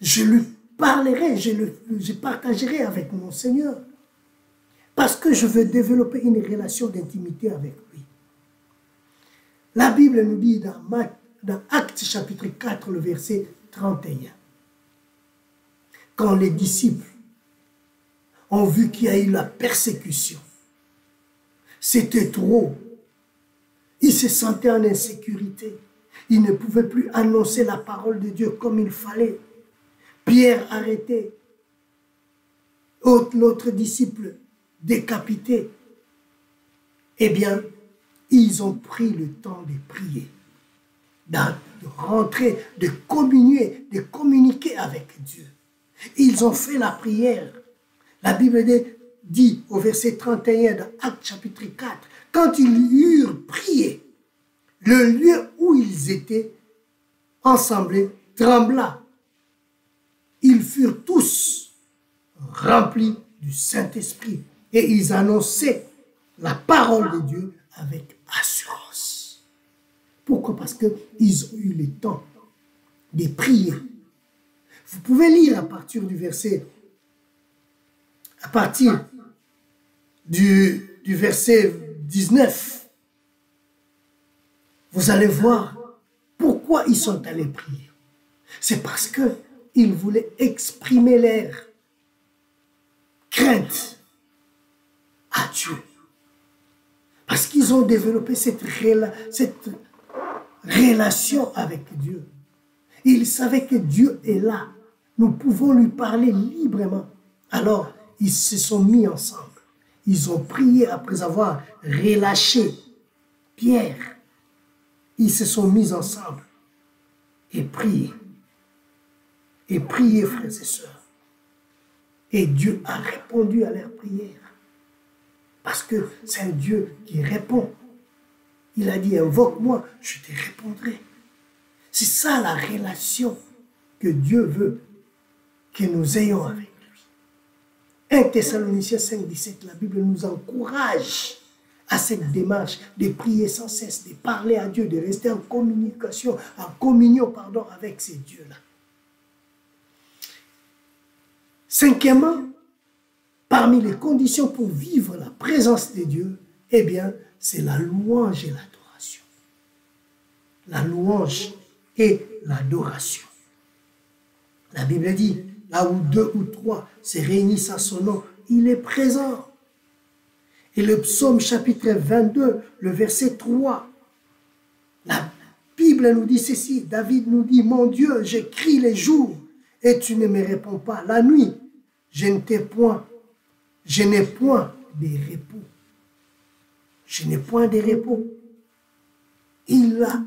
Je lui parlerai, je partagerai avec mon Seigneur. Parce que je veux développer une relation d'intimité avec lui. La Bible nous dit dans Actes chapitre 4, le verset 31, quand les disciples ont vu qu'il y a eu la persécution, c'était trop. Ils se sentaient en insécurité. Ils ne pouvaient plus annoncer la parole de Dieu comme il fallait. Pierre arrêté, l'autre disciple décapité. Eh bien, ils ont pris le temps de prier, de rentrer, de communiquer avec Dieu. Ils ont fait la prière. La Bible dit au verset 31 de Actes chapitre 4, quand ils eurent prié, le lieu où ils étaient ensemble trembla. Ils furent tous remplis du Saint-Esprit et ils annonçaient la parole de Dieu avec assurance. Pourquoi? Parce qu'ils ont eu le temps de prier. Vous pouvez lire à partir du verset, du verset 19. Vous allez voir Pourquoi ils sont allés prier? C'est parce qu'ils voulaient exprimer leur crainte à Dieu. Parce qu'ils ont développé cette relation avec Dieu. Ils savaient que Dieu est là. Nous pouvons lui parler librement. Alors, ils se sont mis ensemble. Ils ont prié après avoir relâché Pierre. Ils se sont mis ensemble et prié. Et prié, frères et sœurs. Et Dieu a répondu à leurs prières. Parce que c'est un Dieu qui répond. Il a dit, invoque-moi, je te répondrai. C'est ça la relation que Dieu veut que nous ayons avec lui. 1 Thessaloniciens 5, 17, la Bible nous encourage à cette démarche de prier sans cesse, de parler à Dieu, de rester en communion avec ces dieux-là. Cinquièmement, parmi les conditions pour vivre la présence de Dieu, eh bien, c'est la louange et l'adoration. La louange et l'adoration. La Bible dit, là où 2 ou 3 se réunissent à son nom, il est présent. Et le psaume chapitre 22, le verset 3, la Bible nous dit ceci, David nous dit, mon Dieu, j'écris les jours et tu ne me réponds pas. La nuit, je n'ai point de repos. Je n'ai point de repos. Il a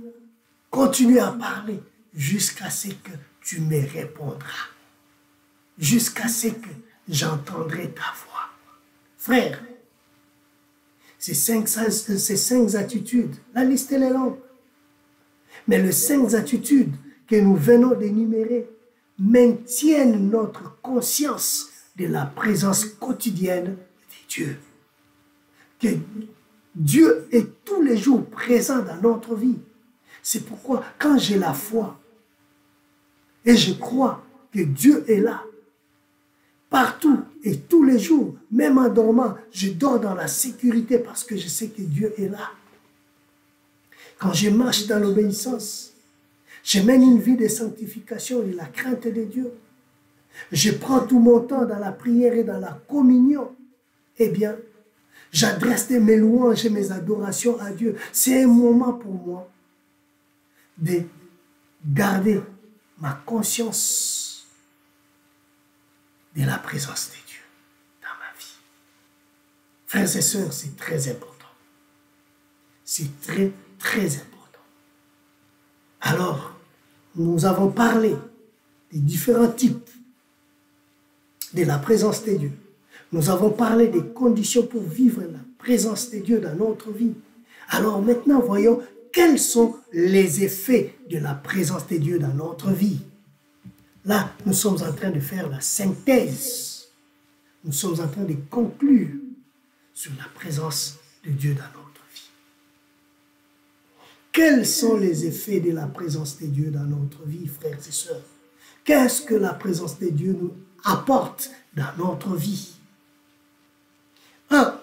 continué à parler jusqu'à ce que tu me répondras. Jusqu'à ce que j'entendrai ta voix. Frère, ces cinq attitudes, la liste elle est longue, mais les 5 attitudes que nous venons d'énumérer maintiennent notre conscience de la présence quotidienne de Dieu. Que Dieu est tous les jours présent dans notre vie. C'est pourquoi quand j'ai la foi et je crois que Dieu est là, partout et tous les jours, même en dormant, je dors dans la sécurité parce que je sais que Dieu est là. Quand je marche dans l'obéissance, je mène une vie de sanctification et la crainte de Dieu. Je prends tout mon temps dans la prière et dans la communion. Eh bien, j'adresse mes louanges et mes adorations à Dieu. C'est un moment pour moi de garder ma conscience de la présence de Dieu dans ma vie. Frères et sœurs, c'est très important. C'est très, très important. Alors, nous avons parlé des différents types de la présence de Dieu. Nous avons parlé des conditions pour vivre la présence de Dieu dans notre vie. Alors maintenant, voyons quels sont les effets de la présence de Dieu dans notre vie. Là, nous sommes en train de faire la synthèse. Nous sommes en train de conclure sur la présence de Dieu dans notre vie. Quels sont les effets de la présence de Dieu dans notre vie, frères et sœurs? Qu'est-ce que la présence de Dieu nous apporte dans notre vie? 1.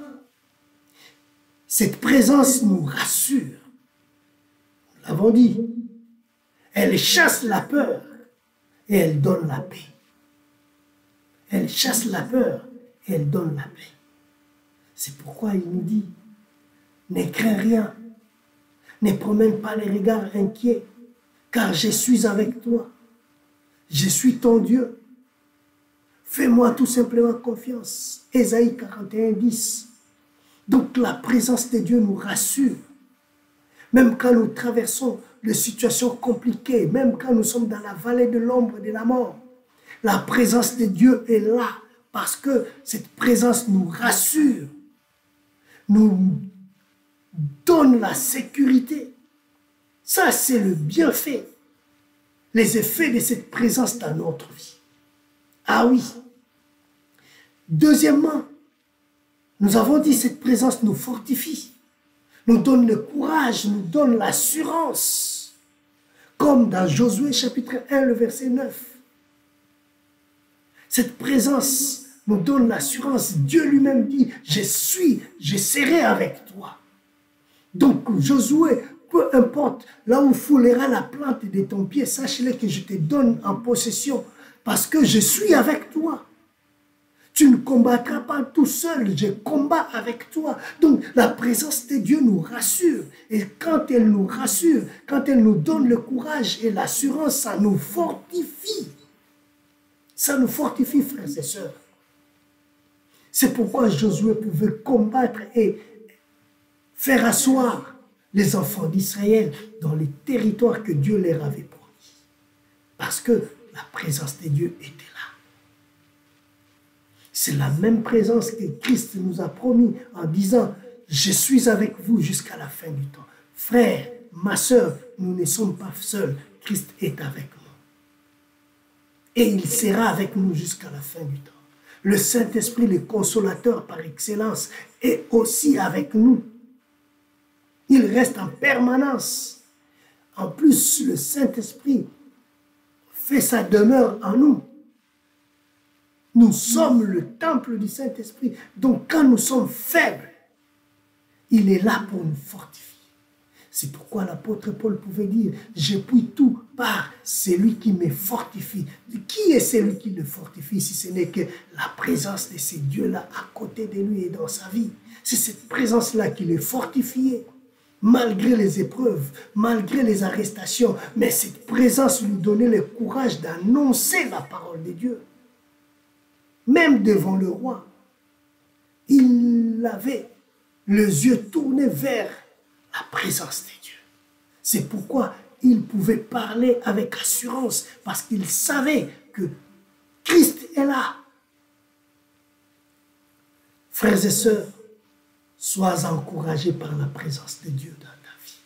Cette présence nous rassure. Nous l'avons dit. Elle chasse la peur et elle donne la paix. Elle chasse la peur et elle donne la paix. C'est pourquoi il nous dit, ne crains rien, ne promène pas les regards inquiets, car je suis avec toi. Je suis ton Dieu. Fais-moi tout simplement confiance. Ésaïe 41, 10. Donc la présence de Dieu nous rassure. Même quand nous traversons des situations compliquées, même quand nous sommes dans la vallée de l'ombre de la mort, la présence de Dieu est là parce que cette présence nous rassure, nous donne la sécurité. Ça, c'est le bienfait, les effets de cette présence dans notre vie. Ah oui. Deuxièmement, nous avons dit que cette présence nous fortifie, nous donne le courage, nous donne l'assurance. Comme dans Josué chapitre 1, le verset 9. Cette présence nous donne l'assurance. Dieu lui-même dit, je serai avec toi. Donc Josué peu importe là où foulera la plante de ton pied, sache-le que je te donne en possession parce que je suis avec toi. Tu ne combattras pas tout seul, je combats avec toi. Donc la présence de Dieu nous rassure. Et quand elle nous rassure, quand elle nous donne le courage et l'assurance, ça nous fortifie. Ça nous fortifie, frères et sœurs. C'est pourquoi Josué pouvait combattre et faire asseoir les enfants d'Israël dans les territoires que Dieu leur avait promis. Parce que la présence de Dieu était là. C'est la même présence que Christ nous a promis en disant « Je suis avec vous jusqu'à la fin du temps. Frère, ma sœur, nous ne sommes pas seuls. Christ est avec nous. Et il sera avec nous jusqu'à la fin du temps. Le Saint-Esprit, le consolateur par excellence, est aussi avec nous. Il reste en permanence. En plus, le Saint-Esprit fait sa demeure en nous. Nous sommes le temple du Saint-Esprit. Donc, quand nous sommes faibles, il est là pour nous fortifier. C'est pourquoi l'apôtre Paul pouvait dire « Je puis tout par celui qui me fortifie ». Qui est celui qui le fortifie si ce n'est que la présence de ces dieux-là à côté de lui et dans sa vie? C'est cette présence-là qui le fortifiait. Malgré les épreuves, malgré les arrestations, mais cette présence lui donnait le courage d'annoncer la parole de Dieu. Même devant le roi, il avait les yeux tournés vers la présence de Dieu. C'est pourquoi il pouvait parler avec assurance, parce qu'il savait que Christ est là. Frères et sœurs, sois encouragés par la présence de Dieu dans ta vie.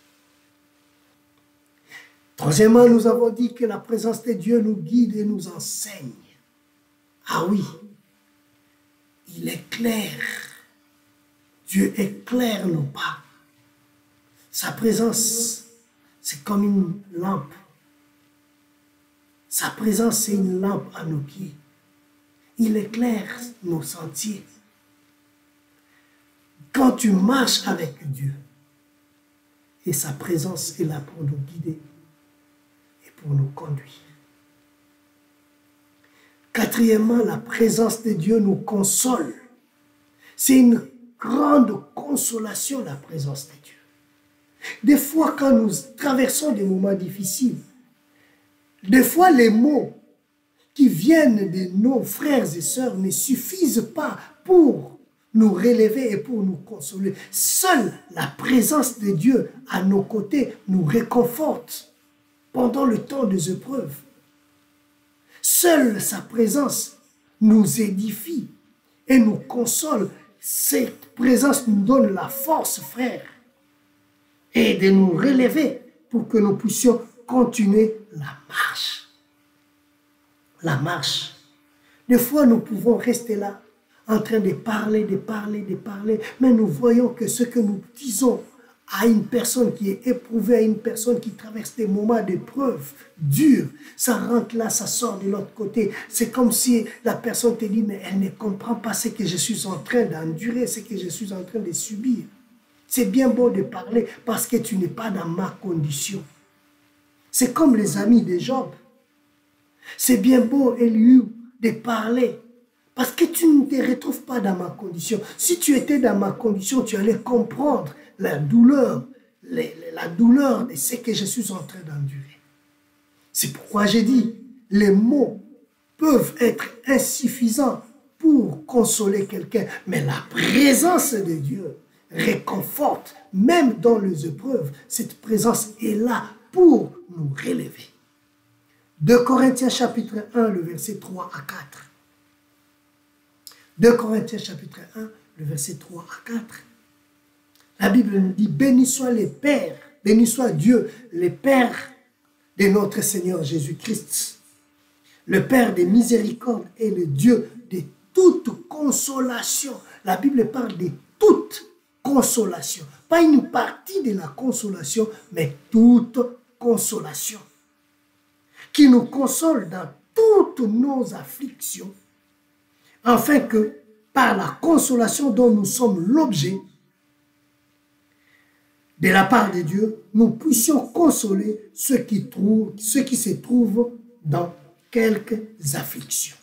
Troisièmement, nous avons dit que la présence de Dieu nous guide et nous enseigne. Ah oui, il est clair. Dieu éclaire nos pas. Sa présence, c'est comme une lampe. Sa présence, c'est une lampe à nos pieds. Il éclaire nos sentiers. Quand tu marches avec Dieu, et sa présence est là pour nous guider et pour nous conduire. Quatrièmement, la présence de Dieu nous console. C'est une grande consolation, la présence de Dieu. Des fois, quand nous traversons des moments difficiles, des fois les mots qui viennent de nos frères et sœurs ne suffisent pas pour nous relever et pour nous consoler. Seule la présence de Dieu à nos côtés nous réconforte pendant le temps des épreuves. Seule sa présence nous édifie et nous console. Cette présence nous donne la force, frère, et de nous relever pour que nous puissions continuer la marche. La marche. Des fois, nous pouvons rester là, en train de parler, mais nous voyons que ce que nous disons à une personne qui est éprouvée, à une personne qui traverse des moments d'épreuve durs, ça rentre là, ça sort de l'autre côté. C'est comme si la personne te dit, mais elle ne comprend pas ce que je suis en train d'endurer, ce que je suis en train de subir. C'est bien beau de parler parce que tu n'es pas dans ma condition. C'est comme les amis de Job. C'est bien beau, Elihu, de parler parce que tu ne te retrouves pas dans ma condition. Si tu étais dans ma condition, tu allais comprendre la douleur de ce que je suis en train d'endurer. C'est pourquoi j'ai dit, les mots peuvent être insuffisants pour consoler quelqu'un, mais la présence de Dieu réconforte, même dans les épreuves. Cette présence est là pour nous relever. 2 Corinthiens chapitre 1, le verset 3 à 4. 2 Corinthiens chapitre 1, le verset 3 à 4. La Bible nous dit, béni soit les pères, béni soit Dieu, les pères de notre Seigneur Jésus-Christ, le Père des miséricordes et le Dieu de toute consolation. La Bible parle de toute consolation, pas une partie de la consolation, mais toute consolation, qui nous console dans toutes nos afflictions, afin que, par la consolation dont nous sommes l'objet, de la part de Dieu, nous puissions consoler ceux qui se trouvent dans quelques afflictions.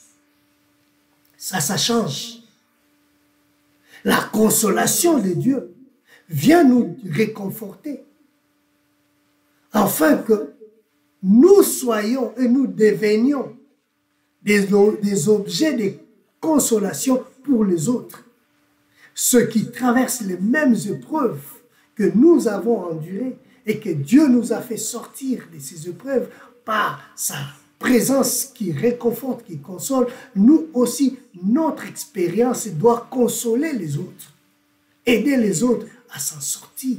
Ça change. La consolation de Dieu vient nous réconforter, afin que nous soyons et nous devenions des objets de consolation pour les autres. Ceux qui traversent les mêmes épreuves que nous avons endurées et que Dieu nous a fait sortir de ces épreuves par sa présence qui réconforte, qui console, nous aussi, notre expérience doit consoler les autres, aider les autres à s'en sortir.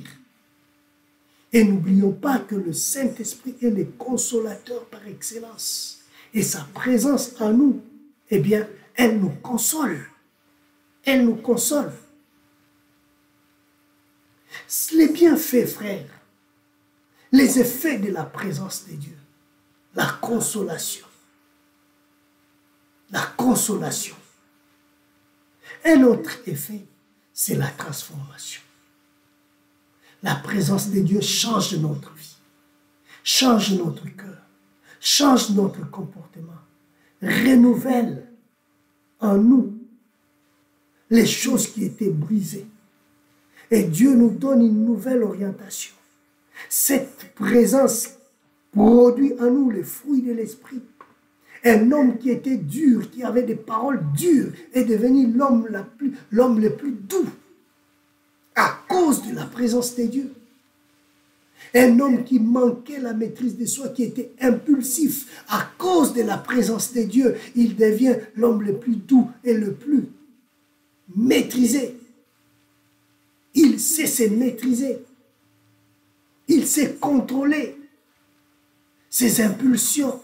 Et n'oublions pas que le Saint-Esprit est le consolateur par excellence. Et sa présence en nous, eh bien, elle nous console. Elle nous console. Les bienfaits, frères, les effets de la présence de Dieu, la consolation. La consolation. Un autre effet, c'est la transformation. La présence de Dieu change notre vie, change notre cœur, change notre comportement, renouvelle en nous les choses qui étaient brisées. Et Dieu nous donne une nouvelle orientation. Cette présence produit en nous les fruits de l'esprit. Un homme qui était dur, qui avait des paroles dures, est devenu l'homme le plus doux à cause de la présence de Dieu. Un homme qui manquait la maîtrise de soi, qui était impulsif, à cause de la présence de Dieu, il devient l'homme le plus doux et le plus maîtrisé. Il sait se maîtriser. Il sait contrôler ses impulsions.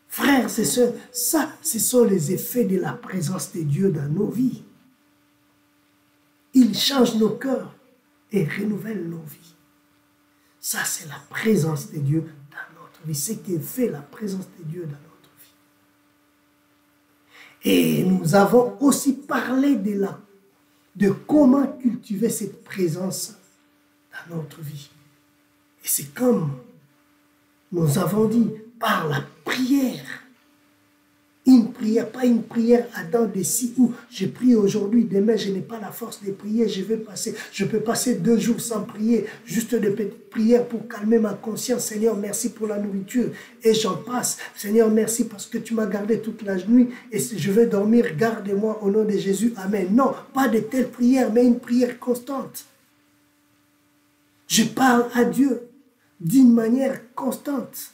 Frères et sœurs, ça, ce sont les effets de la présence de Dieu dans nos vies. Il change nos cœurs et renouvelle nos vies. Ça, c'est la présence de Dieu dans notre vie. C'est ce qui fait la présence de Dieu dans notre vie. Et nous avons aussi parlé de comment cultiver cette présence dans notre vie. Et c'est comme nous avons dit, par la prière. Une prière, pas une prière à dents de scie où je prie aujourd'hui, demain je n'ai pas la force de prier, je peux passer 2 jours sans prier, juste des petites prières pour calmer ma conscience. Seigneur, merci pour la nourriture. Et j'en passe. Seigneur, merci parce que tu m'as gardé toute la nuit et je vais dormir, garde-moi au nom de Jésus. Amen. Non, pas de telle prière, mais une prière constante. Je parle à Dieu d'une manière constante.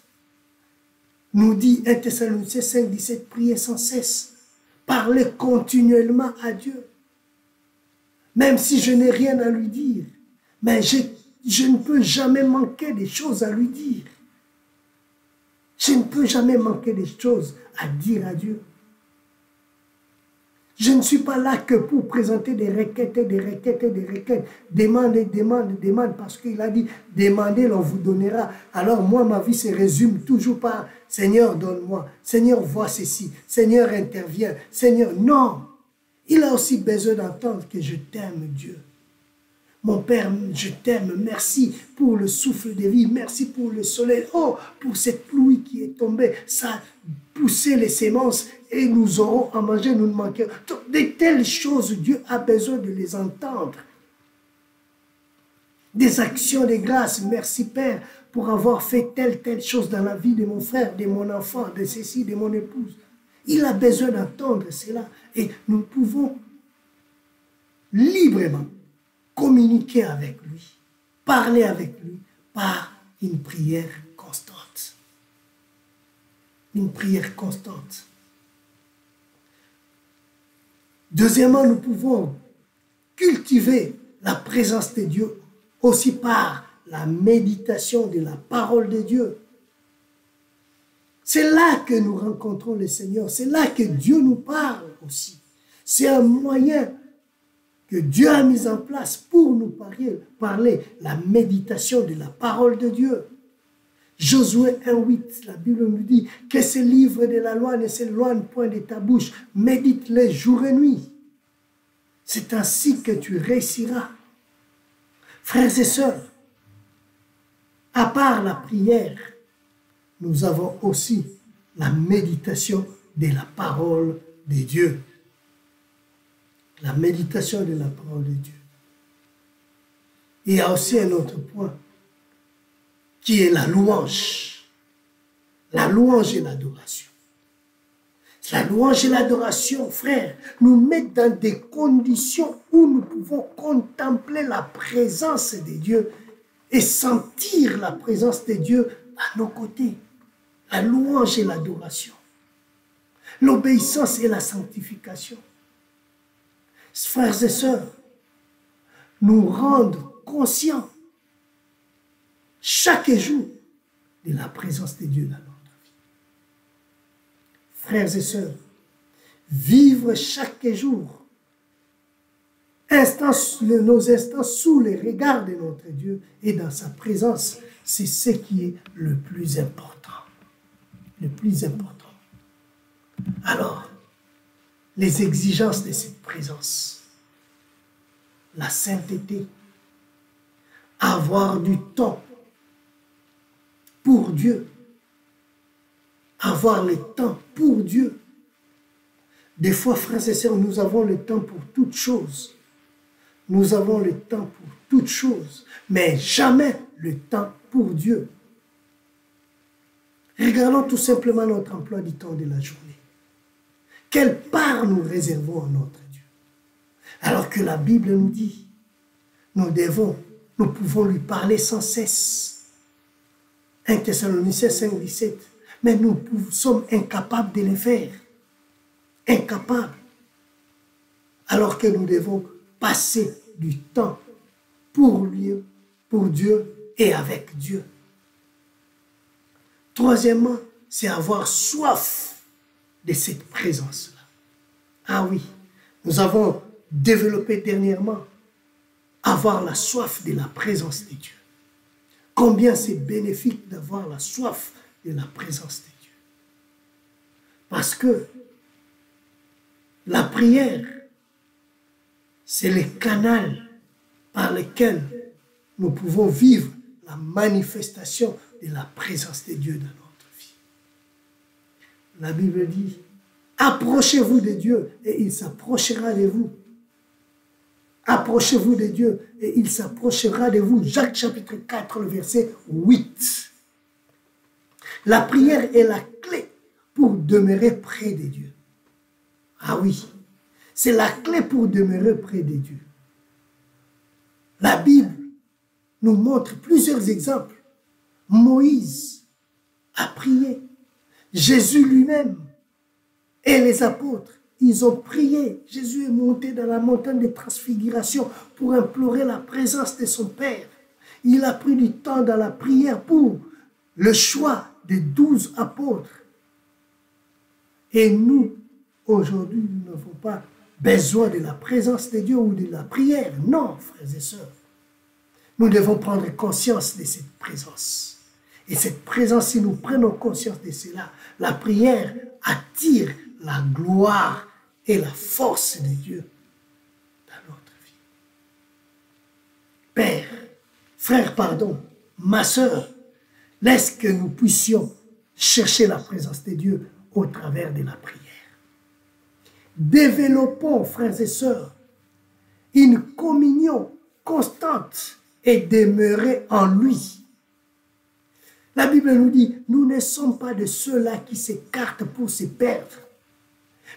Nous dit 1 Thessaloniciens 5, 17, priez sans cesse. Parlez continuellement à Dieu. Même si je n'ai rien à lui dire. Mais je ne peux jamais manquer des choses à lui dire. Je ne peux jamais manquer des choses à dire à Dieu. Je ne suis pas là que pour présenter des requêtes et des requêtes et des requêtes. Demande, parce qu'il a dit, demandez, l'on vous donnera. Alors moi, ma vie se résume toujours par, Seigneur, donne-moi. Seigneur, vois ceci. Seigneur, interviens. Seigneur, non. Il a aussi besoin d'entendre que je t'aime, Dieu. Mon Père, je t'aime. Merci pour le souffle de vie. Merci pour le soleil. Oh, pour cette pluie qui est tombée. Ça a poussé les semences et nous aurons à manger, nous ne manquerons. De telles choses, Dieu a besoin de les entendre. Des actions de grâce. Merci, Père, pour avoir fait telle chose dans la vie de mon frère, de mon enfant, de ceci, de mon épouse. Il a besoin d'entendre cela. Et nous pouvons librement communiquer avec lui, parler avec lui par une prière constante. Une prière constante. Deuxièmement, nous pouvons cultiver la présence de Dieu aussi par la méditation de la parole de Dieu. C'est là que nous rencontrons le Seigneur. C'est là que Dieu nous parle aussi. C'est un moyen que Dieu a mis en place pour nous parler, la méditation de la parole de Dieu. Josué 1,8, la Bible nous dit que ce livre de la loi ne s'éloigne point de ta bouche, médite-les jour et nuit. C'est ainsi que tu réussiras. Frères et sœurs, à part la prière, nous avons aussi la méditation de la parole de Dieu. La méditation de la parole de Dieu. Il y a aussi un autre point qui est la louange. La louange et l'adoration. La louange et l'adoration, frères, nous mettent dans des conditions où nous pouvons contempler la présence de Dieu et sentir la présence de Dieu à nos côtés. La louange et l'adoration. L'obéissance et la sanctification. Frères et sœurs, nous rendre conscients chaque jour de la présence de Dieu dans notre vie. Frères et sœurs, vivre chaque jour nos instants sous les regards de notre Dieu et dans sa présence, c'est ce qui est le plus important. Le plus important. Alors, les exigences de cette présence, la sainteté, avoir du temps pour Dieu, avoir le temps pour Dieu. Des fois, frères et sœurs, nous avons le temps pour toutes choses. Nous avons le temps pour toutes choses, mais jamais le temps pour Dieu. Regardons tout simplement notre emploi du temps de la journée. Quelle part nous réservons à notre Dieu? Alors que la Bible nous dit, nous pouvons lui parler sans cesse. 1 Thessaloniciens 5, 17. Mais nous sommes incapables de le faire. Incapables. Alors que nous devons passer du temps pour lui, pour Dieu et avec Dieu. Troisièmement, c'est avoir soif de cette présence-là. Ah oui, nous avons développé dernièrement avoir la soif de la présence de Dieu. Combien c'est bénéfique d'avoir la soif de la présence de Dieu. Parce que la prière, c'est le canal par lequel nous pouvons vivre la manifestation de la présence de Dieu dans notre vie. La Bible dit, approchez-vous de Dieu et il s'approchera de vous. Approchez-vous de Dieu et il s'approchera de vous. Jacques chapitre 4, le verset 8. La prière est la clé pour demeurer près de Dieu. Ah oui, c'est la clé pour demeurer près de Dieu. La Bible nous montre plusieurs exemples. Moïse a prié. Jésus lui-même et les apôtres, ils ont prié. Jésus est monté dans la montagne de transfiguration pour implorer la présence de son Père. Il a pris du temps dans la prière pour le choix des 12 apôtres. Et nous, aujourd'hui, nous n'avons pas besoin de la présence de Dieu ou de la prière. Non, frères et sœurs. Nous devons prendre conscience de cette présence. Et cette présence, si nous prenons conscience de cela, la prière attire la gloire et la force de Dieu dans notre vie. Père, frère, pardon, ma sœur, laisse que nous puissions chercher la présence de Dieu au travers de la prière. Développons, frères et sœurs, une communion constante et demeurer en lui. La Bible nous dit, nous ne sommes pas de ceux-là qui s'écartent pour se perdre,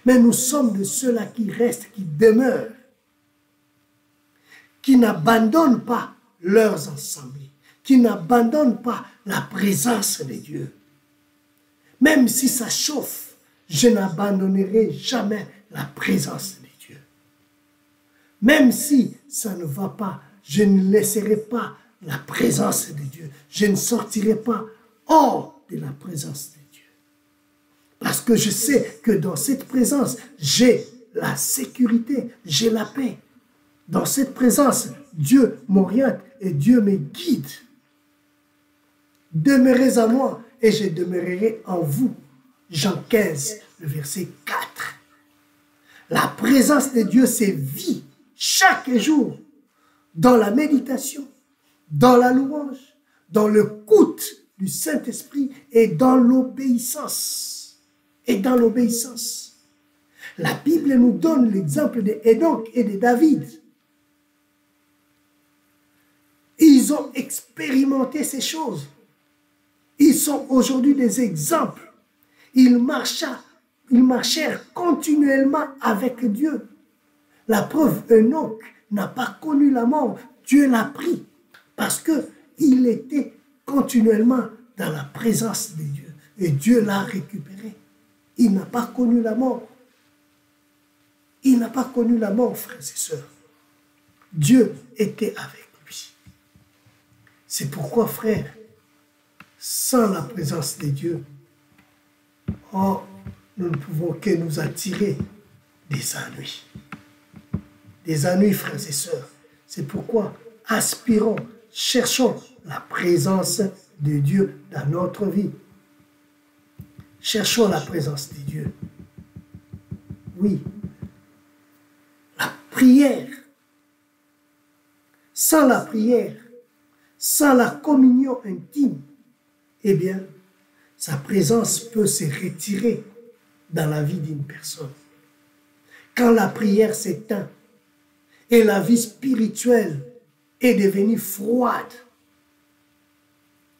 mais nous sommes de ceux-là qui restent, qui demeurent, qui n'abandonnent pas leurs assemblées, qui n'abandonnent pas la présence de Dieu. Même si ça chauffe, je n'abandonnerai jamais la présence de Dieu. Même si ça ne va pas, je ne laisserai pas la présence de Dieu. Je ne sortirai pas hors de la présence de Dieu. Parce que je sais que dans cette présence, j'ai la sécurité, j'ai la paix. Dans cette présence, Dieu m'oriente et Dieu me guide. Demeurez en moi et je demeurerai en vous. Jean 15, le verset 4. La présence de Dieu, c'est vie chaque jour dans la méditation, dans la louange, dans l'écoute du Saint-Esprit et dans l'obéissance. Et dans l'obéissance. La Bible nous donne l'exemple d'Enoch et de David. Ils ont expérimenté ces choses. Ils sont aujourd'hui des exemples. Ils marchèrent continuellement avec Dieu. La preuve, Enoch n'a pas connu la mort. Dieu l'a pris parce qu'il était continuellement dans la présence de Dieu. Et Dieu l'a récupéré. Il n'a pas connu la mort. Il n'a pas connu la mort, frères et sœurs. Dieu était avec lui. C'est pourquoi, frères, sans la présence de Dieu, oh, nous ne pouvons que nous attirer des ennuis. Des ennuis, frères et sœurs. C'est pourquoi aspirons, cherchons la présence de Dieu dans notre vie. Cherchons la présence de Dieu. Oui. La prière. Sans la prière, sans la communion intime, eh bien, sa présence peut se retirer dans la vie d'une personne. Quand la prière s'éteint et la vie spirituelle est devenue froide,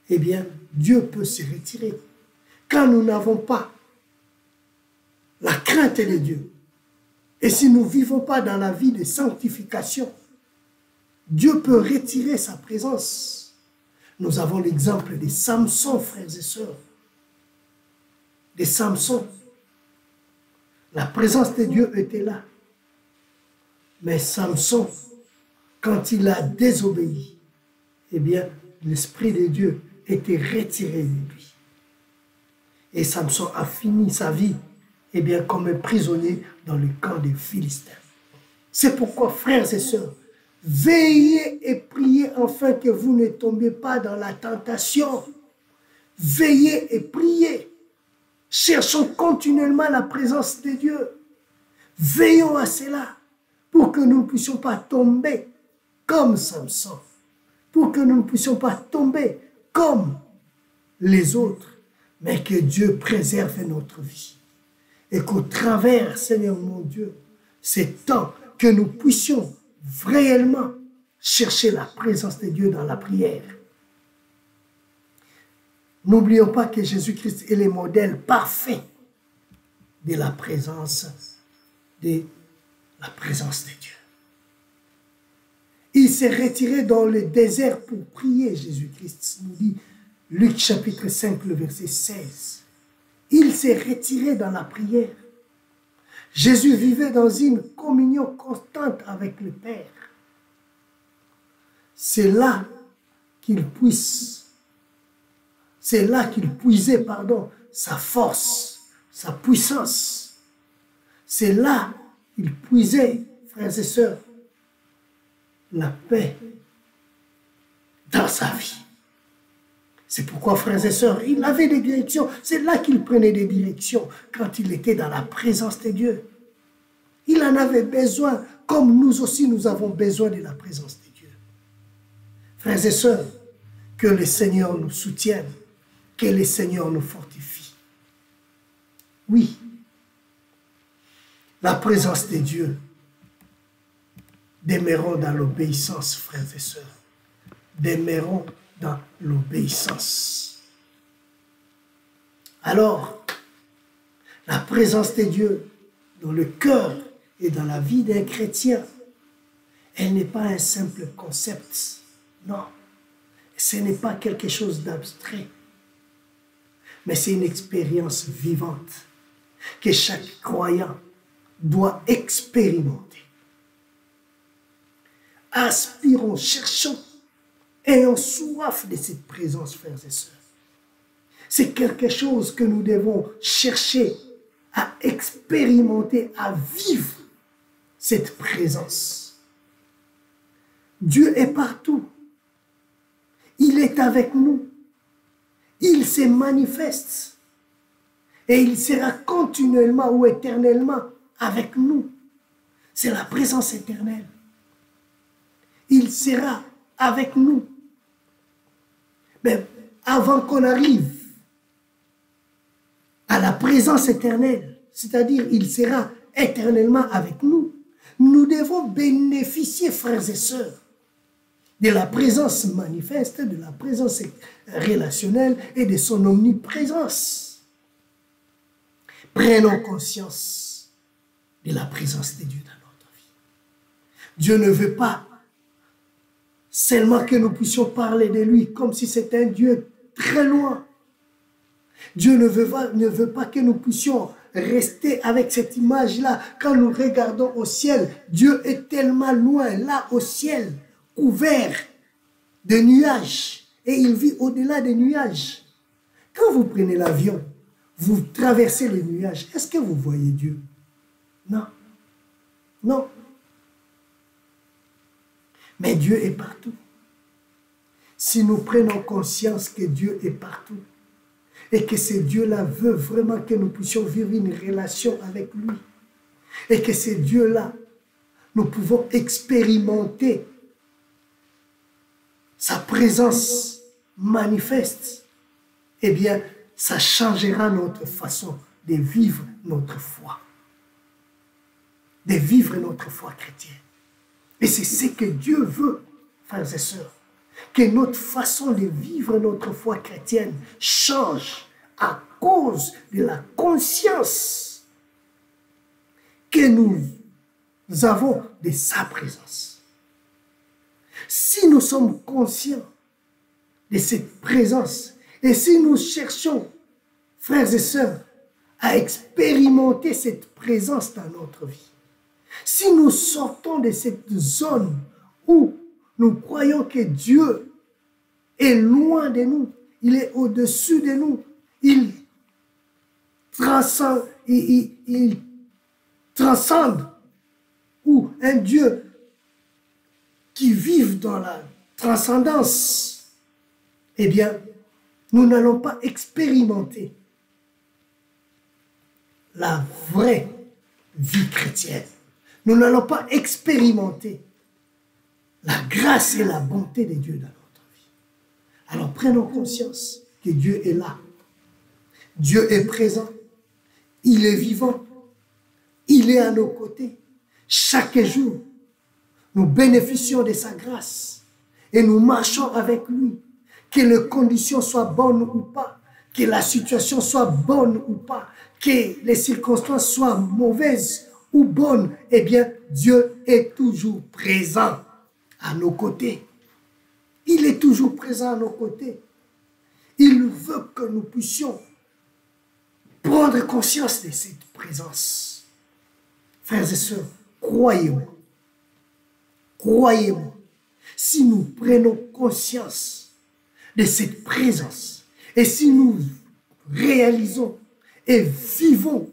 eh bien, Dieu peut se retirer. Quand nous n'avons pas la crainte de Dieu, et si nous ne vivons pas dans la vie de sanctification, Dieu peut retirer sa présence. Nous avons l'exemple de Samson, frères et sœurs. De Samson. La présence de Dieu était là. Mais Samson, quand il a désobéi, eh bien, l'Esprit de Dieu était retiré de lui. Et Samson a fini sa vie, eh bien, comme un prisonnier dans le camp des Philistins. C'est pourquoi, frères et sœurs, veillez et priez afin que vous ne tombiez pas dans la tentation. Veillez et priez. Cherchons continuellement la présence de Dieu. Veillons à cela pour que nous ne puissions pas tomber comme Samson. Pour que nous ne puissions pas tomber comme les autres, mais que Dieu préserve notre vie. Et qu'au travers, Seigneur mon Dieu, c'est temps que nous puissions réellement chercher la présence de Dieu dans la prière. N'oublions pas que Jésus-Christ est le modèle parfait de la présence de Dieu. Il s'est retiré dans le désert pour prier, Jésus-Christ nous dit, Luc chapitre 5, le verset 16. Il s'est retiré dans la prière. Jésus vivait dans une communion constante avec le Père. C'est là qu'il puisait, sa force, sa puissance. C'est là qu'il puisait, frères et sœurs, la paix dans sa vie. C'est pourquoi, frères et sœurs, il avait des directions. C'est là qu'il prenait des directions quand il était dans la présence de Dieu. Il en avait besoin, comme nous aussi, nous avons besoin de la présence de Dieu. Frères et sœurs, que le Seigneur nous soutienne, que le Seigneur nous fortifie. Oui, la présence de Dieu. Demeurons dans l'obéissance, frères et sœurs. Demeurons dans l'obéissance. Alors, la présence de Dieu dans le cœur et dans la vie d'un chrétien, elle n'est pas un simple concept. Non, ce n'est pas quelque chose d'abstrait, mais c'est une expérience vivante que chaque croyant doit expérimenter. Aspirons, cherchons, ayons soif de cette présence, frères et sœurs. C'est quelque chose que nous devons chercher à expérimenter, à vivre cette présence. Dieu est partout. Il est avec nous. Il se manifeste. Et il sera continuellement ou éternellement avec nous. C'est la présence éternelle. Il sera avec nous avant qu'on arrive à la présence éternelle, c'est-à-dire il sera éternellement avec nous, nous devons bénéficier, frères et sœurs, de la présence manifeste, de la présence relationnelle et de son omniprésence. Prenons conscience de la présence de Dieu dans notre vie. Dieu ne veut pas seulement que nous puissions parler de lui comme si c'était un Dieu très loin. Dieu ne veut pas que nous puissions rester avec cette image-là. Quand nous regardons au ciel, Dieu est tellement loin, là au ciel, couvert de nuages. Et il vit au-delà des nuages. Quand vous prenez l'avion, vous traversez les nuages, est-ce que vous voyez Dieu? Non. Non. Mais Dieu est partout. Si nous prenons conscience que Dieu est partout, et que ce Dieu-là veut vraiment que nous puissions vivre une relation avec lui, et que ce Dieu-là, nous pouvons expérimenter sa présence manifeste, eh bien, ça changera notre façon de vivre notre foi. De vivre notre foi chrétienne. Et c'est ce que Dieu veut, frères et sœurs. Que notre façon de vivre notre foi chrétienne change à cause de la conscience que nous avons de sa présence. Si nous sommes conscients de cette présence et si nous cherchons, frères et sœurs, à expérimenter cette présence dans notre vie, si nous sortons de cette zone où nous croyons que Dieu est loin de nous, il est au-dessus de nous, il transcende, ou un Dieu qui vit dans la transcendance, eh bien, nous n'allons pas expérimenter la vraie vie chrétienne. Nous n'allons pas expérimenter la grâce et la bonté de Dieu dans notre vie. Alors prenons conscience que Dieu est là. Dieu est présent. Il est vivant. Il est à nos côtés. Chaque jour, nous bénéficions de sa grâce et nous marchons avec lui. Que les conditions soient bonnes ou pas, que la situation soit bonne ou pas, que les circonstances soient mauvaises ou bonnes, eh bien, Dieu est toujours présent à nos côtés. Il est toujours présent à nos côtés. Il veut que nous puissions prendre conscience de cette présence. Frères et sœurs, croyez-moi. Croyez-moi. Si nous prenons conscience de cette présence et si nous réalisons et vivons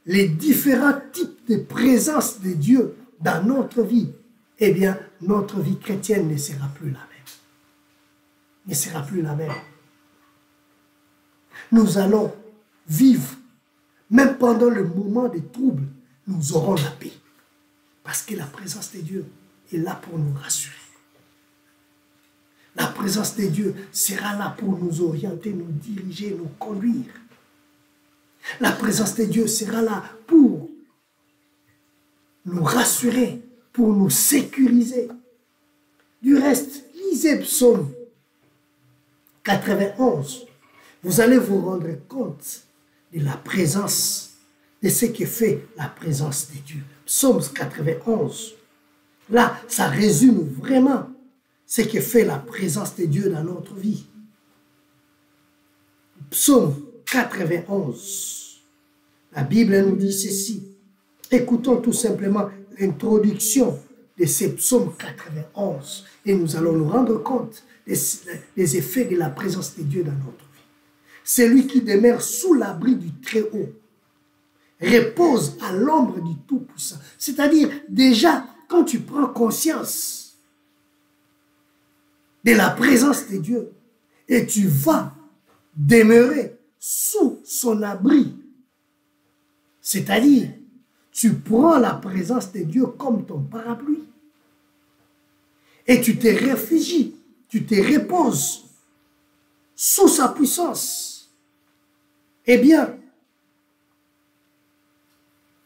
les différents types de présence de Dieu dans notre vie, eh bien, notre vie chrétienne ne sera plus la même. Ne sera plus la même. Nous allons vivre, même pendant le moment de trouble, nous aurons la paix. Parce que la présence de Dieu est là pour nous rassurer. La présence de Dieu sera là pour nous orienter, nous diriger, nous conduire. La présence de Dieu sera là pour nous rassurer, pour nous sécuriser. Du reste, lisez Psaume 91. Vous allez vous rendre compte de la présence, de ce que fait la présence de Dieu. Psaume 91. Là, ça résume vraiment ce que fait la présence de Dieu dans notre vie. Psaume 91. La Bible nous dit ceci. Écoutons tout simplement l'introduction de ce psaume 91 et nous allons nous rendre compte des effets de la présence de Dieu dans notre vie. Celui qui demeure sous l'abri du Très-Haut repose à l'ombre du Tout-Puissant. C'est-à-dire, déjà, quand tu prends conscience de la présence de Dieu et tu vas demeurer sous son abri, c'est-à-dire, tu prends la présence de Dieu comme ton parapluie et tu te réfugies, tu te reposes sous sa puissance. Eh bien,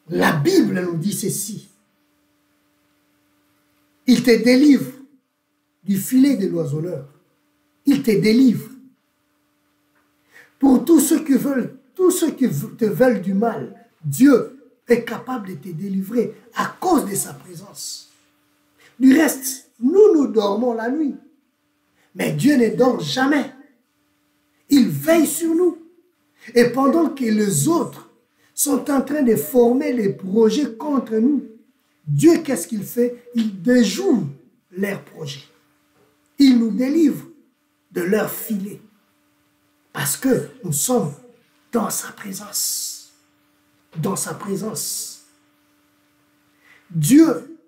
la Bible nous dit ceci. Il te délivre du filet de l'oiseleur. Il te délivre. Pour tous ceux qui te veulent du mal, Dieu est capable de te délivrer à cause de sa présence. Du reste, nous dormons la nuit. Mais Dieu ne dort jamais. Il veille sur nous. Et pendant que les autres sont en train de former des projets contre nous, Dieu, qu'est-ce qu'il fait? Il déjoue leurs projets. Il nous délivre de leur filet. Parce que nous sommes dans sa présence. Dans sa présence. Dieu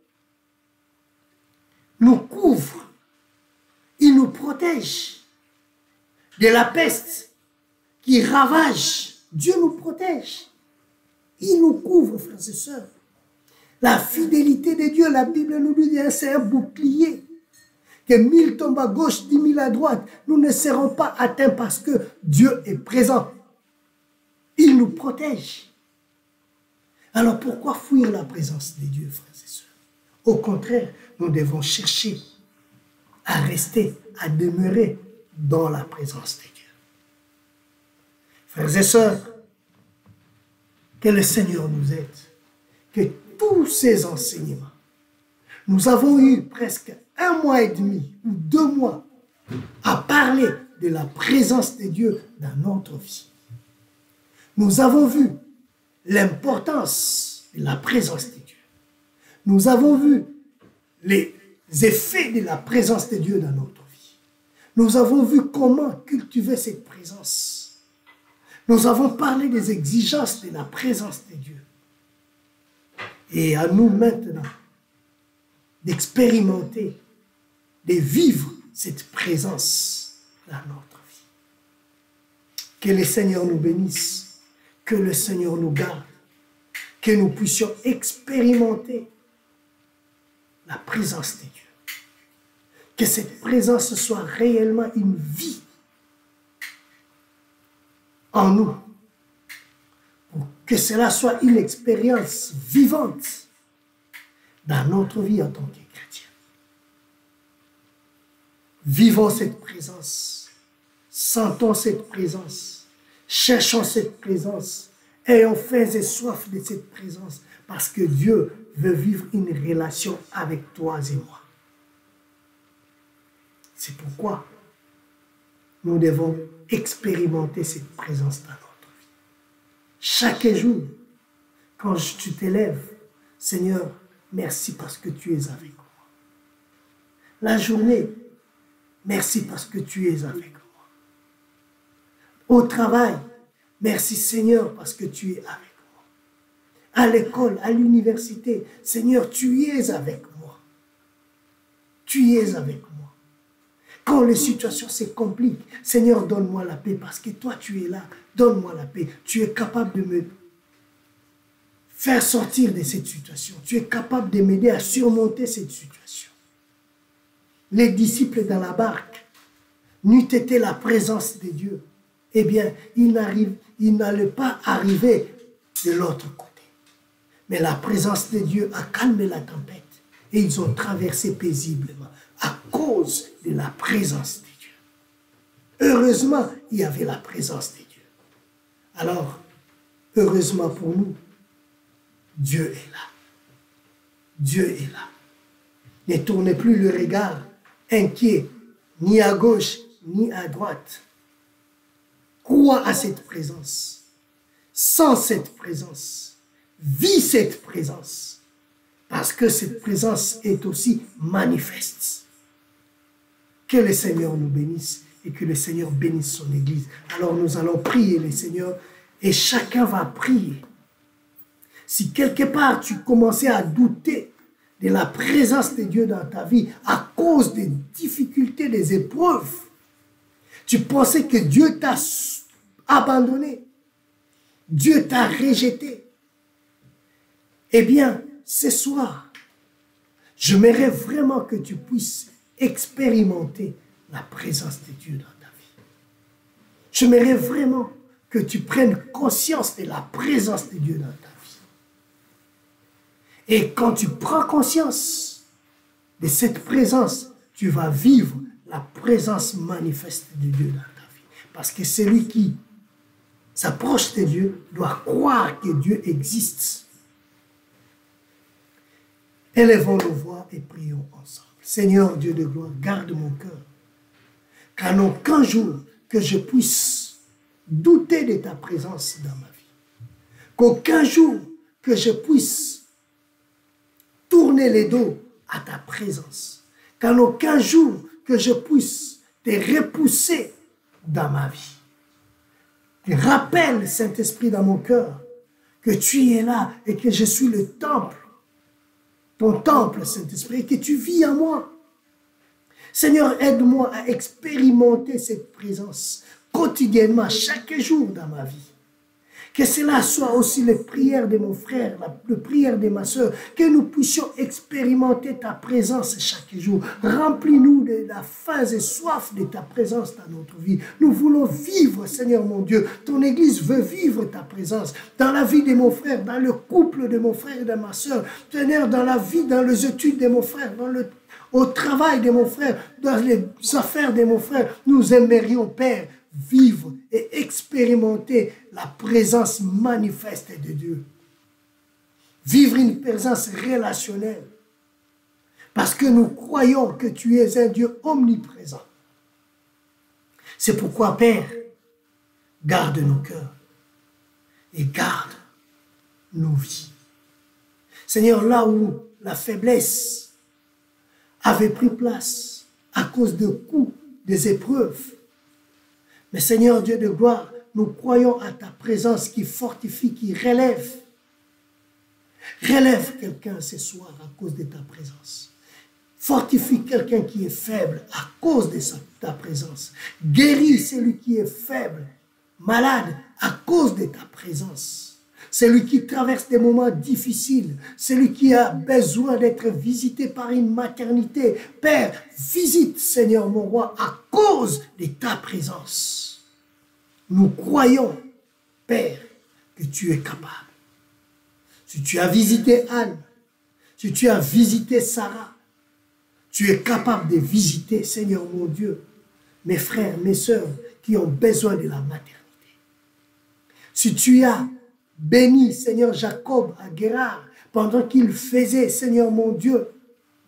nous couvre. Il nous protège de la peste qui ravage. Dieu nous protège. Il nous couvre, frères et sœurs. La fidélité de Dieu, la Bible nous dit, c'est un bouclier. Que 1000 tombent à gauche, 10 000 à droite, nous ne serons pas atteints parce que Dieu est présent. Il nous protège. Alors pourquoi fuir la présence de Dieu, frères et sœurs? Au contraire, nous devons chercher à rester, à demeurer dans la présence de Dieu. Frères et sœurs, que le Seigneur nous aide, que tous ces enseignements, nous avons eu presque 1 mois et demi ou 2 mois à parler de la présence de Dieu dans notre vie. Nous avons vu l'importance de la présence de Dieu. Nous avons vu les effets de la présence de Dieu dans notre vie. Nous avons vu comment cultiver cette présence. Nous avons parlé des exigences de la présence de Dieu. Et à nous maintenant d'expérimenter, de vivre cette présence dans notre vie. Que le Seigneur nous bénisse, que le Seigneur nous garde, que nous puissions expérimenter la présence de Dieu. Que cette présence soit réellement une vie en nous. Pour que cela soit une expérience vivante dans notre vie en tant que chrétien. Vivons cette présence, sentons cette présence, cherchons cette présence, ayons faim et soif de cette présence, parce que Dieu veut vivre une relation avec toi et moi. C'est pourquoi nous devons expérimenter cette présence dans notre vie. Chaque jour, quand tu t'élèves, Seigneur, merci parce que tu es avec moi. La journée, merci parce que tu es avec moi. Au travail, merci Seigneur parce que tu es avec moi. À l'école, à l'université, Seigneur, tu es avec moi. Tu es avec moi. Quand les situations se compliquent, Seigneur, donne-moi la paix parce que toi, tu es là. Donne-moi la paix. Tu es capable de me faire sortir de cette situation. Tu es capable de m'aider à surmonter cette situation. Les disciples dans la barque, n'eût été la présence de Dieu, eh bien, ils n'allaient pas arriver de l'autre côté. Mais la présence de Dieu a calmé la tempête et ils ont traversé paisiblement à cause de la présence de Dieu. Heureusement, il y avait la présence de Dieu. Alors, heureusement pour nous, Dieu est là. Dieu est là. Ne tournez plus le regard inquiet, ni à gauche, ni à droite. Crois à cette présence. Sens cette présence. Vis cette présence. Parce que cette présence est aussi manifeste. Que le Seigneur nous bénisse et que le Seigneur bénisse son Église. Alors nous allons prier le Seigneur et chacun va prier. Si quelque part tu commençais à douter de la présence de Dieu dans ta vie à cause des difficultés, des épreuves, tu pensais que Dieu t'a abandonné, Dieu t'a rejeté, eh bien, ce soir, j'aimerais vraiment que tu puisses expérimenter la présence de Dieu dans ta vie. J'aimerais vraiment que tu prennes conscience de la présence de Dieu dans ta vie. Et quand tu prends conscience de cette présence, tu vas vivre la présence manifeste de Dieu dans ta vie. Parce que celui qui s'approche de Dieu doit croire que Dieu existe. Élevons nos voix et prions ensemble. Seigneur Dieu de gloire, garde mon cœur. Qu'en aucun jour que je puisse douter de ta présence dans ma vie. Qu'aucun jour que je puisse tourner les dos à ta présence. Qu'en aucun jour que je puisse te repousser dans ma vie. Rappelle, Saint-Esprit, dans mon cœur, que tu es là et que je suis le temple, ton temple, Saint-Esprit, et que tu vis en moi. Seigneur, aide-moi à expérimenter cette présence quotidiennement, chaque jour dans ma vie. Que cela soit aussi les prières de mon frère, les prières de ma soeur, que nous puissions expérimenter ta présence chaque jour. Remplis-nous de la faim et soif de ta présence dans notre vie. Nous voulons vivre, Seigneur mon Dieu. Ton Église veut vivre ta présence dans la vie de mon frère, dans le couple de mon frère et de ma soeur. Seigneur, dans la vie, dans les études de mon frère, au travail de mon frère, dans les affaires de mon frère. Nous aimerions, Père, vivre et expérimenter la présence manifeste de Dieu. Vivre une présence relationnelle. Parce que nous croyons que tu es un Dieu omniprésent. C'est pourquoi, Père, garde nos cœurs et garde nos vies. Seigneur, là où la faiblesse avait pris place à cause de coups, des épreuves, mais Seigneur Dieu de gloire, nous croyons à ta présence qui fortifie, qui relève. Relève quelqu'un ce soir à cause de ta présence. Fortifie quelqu'un qui est faible à cause de ta présence. Guéris celui qui est faible, malade à cause de ta présence. Celui qui traverse des moments difficiles, celui qui a besoin d'être visité par une maternité. Père, visite, Seigneur mon roi, à cause de ta présence. Nous croyons, Père, que tu es capable. Si tu as visité Anne, si tu as visité Sarah, tu es capable de visiter, Seigneur mon Dieu, mes frères, mes sœurs qui ont besoin de la maternité. Si tu as béni, Seigneur Jacob à Guérard, pendant qu'il faisait, Seigneur mon Dieu,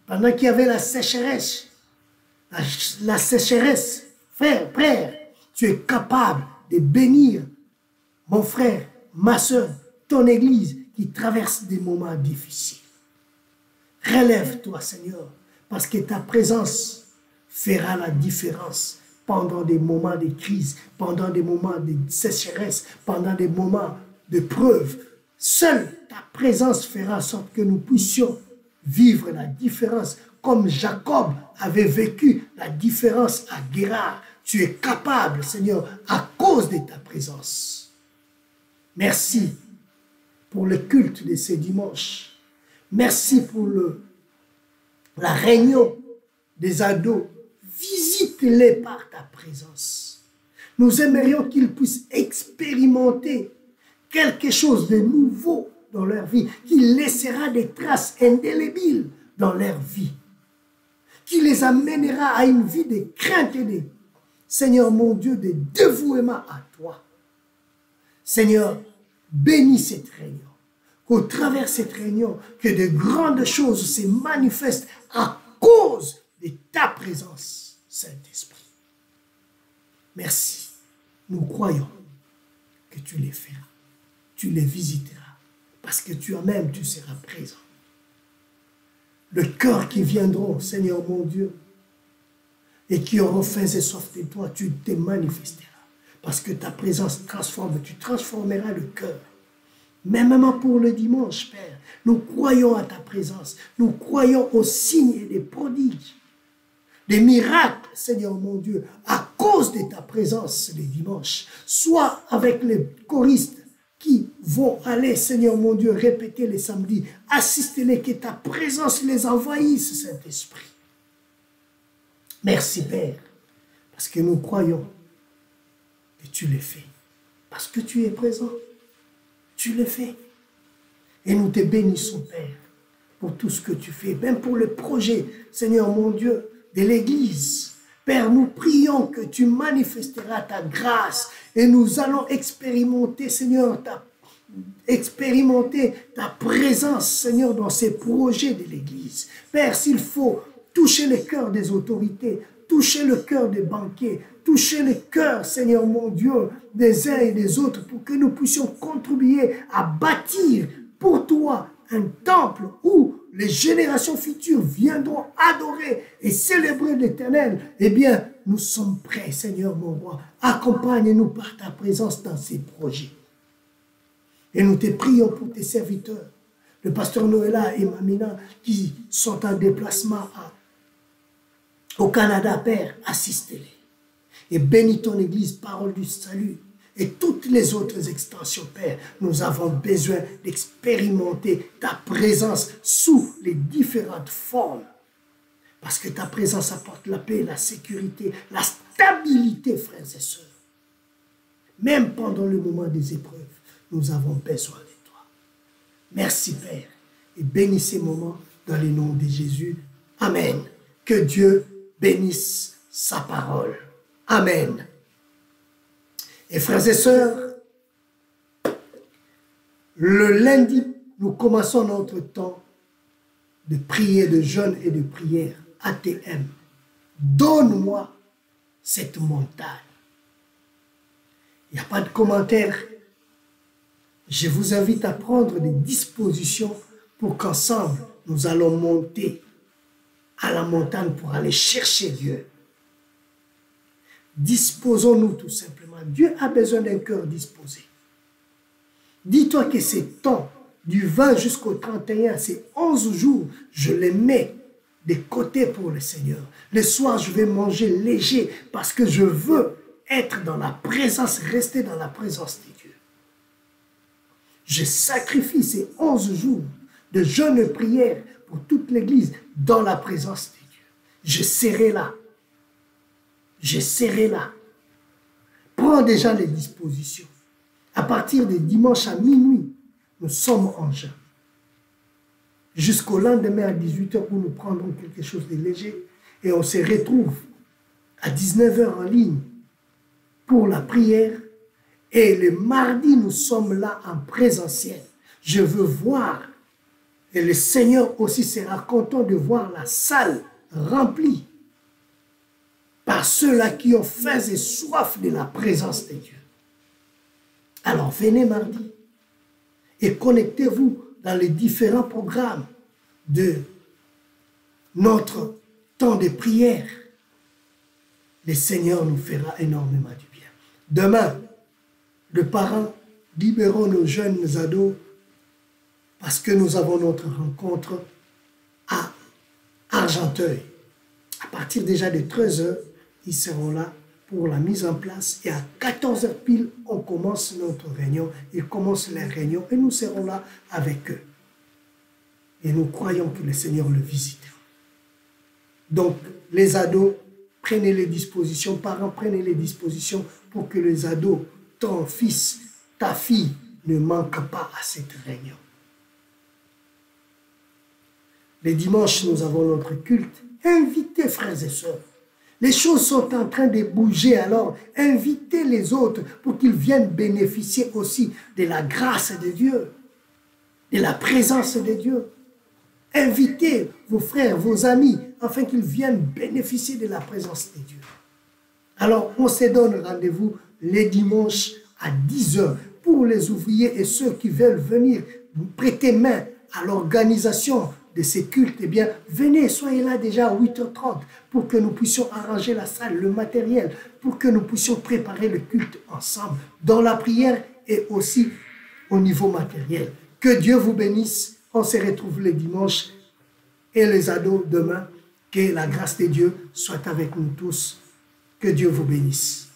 pendant qu'il y avait la sécheresse, frère, tu es capable de bénir mon frère, ma soeur, ton église qui traverse des moments difficiles. Relève-toi, Seigneur, parce que ta présence fera la différence pendant des moments de crise, pendant des moments de sécheresse, pendant des moments de preuve. Seule ta présence fera en sorte que nous puissions vivre la différence comme Jacob avait vécu la différence à Guérard. Tu es capable, Seigneur, à cause de ta présence. Merci pour le culte de ce dimanche. Merci pour la réunion des ados. Visite-les par ta présence. Nous aimerions qu'ils puissent expérimenter quelque chose de nouveau dans leur vie, qui laissera des traces indélébiles dans leur vie, qui les amènera à une vie de crainte et de, Seigneur mon Dieu, de dévouement à toi. Seigneur, bénis cette réunion, qu'au travers de cette réunion, que de grandes choses se manifestent à cause de ta présence, Saint-Esprit. Merci. Nous croyons que tu les feras, tu les visiteras, parce que toi-même, tu seras présent. Le cœur qui viendront, Seigneur mon Dieu, et qui auront faim et soif de toi, tu te manifesteras. Parce que ta présence transforme, tu transformeras le cœur. Mais même pour le dimanche, Père, nous croyons à ta présence. Nous croyons aux signes et des prodiges, des miracles, Seigneur mon Dieu, à cause de ta présence les dimanches. Soit avec les choristes qui vont aller, Seigneur mon Dieu, répéter les samedis. Assiste-les, que ta présence les envahisse, Saint-Esprit. Merci, Père, parce que nous croyons Et tu le fais. Parce que tu es présent. Tu le fais. Et nous te bénissons, Père, pour tout ce que tu fais, même pour le projet, Seigneur mon Dieu, de l'Église. Père, nous prions que tu manifesteras ta grâce et nous allons expérimenter, Seigneur, ta présence, Seigneur, dans ces projets de l'Église. Père, s'il faut toucher le cœur des autorités, toucher le cœur des banquiers, toucher le cœur, Seigneur mon Dieu, des uns et des autres, pour que nous puissions contribuer à bâtir pour toi un temple où les générations futures viendront adorer et célébrer l'Éternel, eh bien, nous sommes prêts, Seigneur mon roi. Accompagne-nous par ta présence dans ces projets. Et nous te prions pour tes serviteurs, le pasteur Noëlla et Mamina, qui sont en déplacement au Canada, Père, assistez-les. Et bénis ton Église, parole du salut. Et toutes les autres extensions, Père, nous avons besoin d'expérimenter ta présence sous les différentes formes. Parce que ta présence apporte la paix, la sécurité, la stabilité, frères et sœurs. Même pendant le moment des épreuves, nous avons besoin de toi. Merci, Père. Et bénis ces moments dans le nom de Jésus. Amen. Que Dieu bénisse sa parole. Amen. Et frères et sœurs, le lundi, nous commençons notre temps de prière, de jeûne et de prière. ATM. Donne-moi cette montagne. Il n'y a pas de commentaire. Je vous invite à prendre des dispositions pour qu'ensemble, nous allons monter à la montagne pour aller chercher Dieu. Disposons-nous tout simplement. Dieu a besoin d'un cœur disposé. Dis-toi que ces temps, du 20 jusqu'au 31, ces 11 jours, je les mets de côté pour le Seigneur. Le soir, je vais manger léger parce que je veux être dans la présence, rester dans la présence de Dieu. Je sacrifie ces 11 jours de jeûne et prière pour toute l'Église dans la présence de Dieu. Je serai là. Je serai là. Prends déjà les dispositions. À partir de dimanche à minuit, nous sommes en jeûne. Jusqu'au lendemain à 18 h où nous prendrons quelque chose de léger et on se retrouve à 19 h en ligne pour la prière. Et le mardi, nous sommes là en présentiel. Je veux voir, et le Seigneur aussi sera content de voir la salle remplie par ceux-là qui ont faim et soif de la présence de Dieu. Alors venez mardi et connectez-vous dans les différents programmes de notre temps de prière. Le Seigneur nous fera énormément du bien. Demain, les parents, libérons nos jeunes ados parce que nous avons notre rencontre à Argenteuil. À partir déjà de 13 h, ils seront là pour la mise en place et à 14 h pile, on commence notre réunion. Ils commencent les réunions et nous serons là avec eux. Et nous croyons que le Seigneur le visitera. Donc, les ados, prenez les dispositions, parents, prenez les dispositions pour que les ados, ton fils, ta fille, ne manquent pas à cette réunion. Les dimanches, nous avons notre culte. Invitez, frères et sœurs. Les choses sont en train de bouger, alors invitez les autres pour qu'ils viennent bénéficier aussi de la grâce de Dieu, de la présence de Dieu. Invitez vos frères, vos amis, afin qu'ils viennent bénéficier de la présence de Dieu. Alors, on se donne rendez-vous les dimanches à 10 h pour les ouvriers et ceux qui veulent venir prêter main à l'organisation de ces cultes. Eh bien, venez, soyez là déjà à 8 h 30 pour que nous puissions arranger la salle, le matériel, pour que nous puissions préparer le culte ensemble, dans la prière et aussi au niveau matériel. Que Dieu vous bénisse. On se retrouve les dimanches et les ados demain. Que la grâce de Dieu soit avec nous tous. Que Dieu vous bénisse.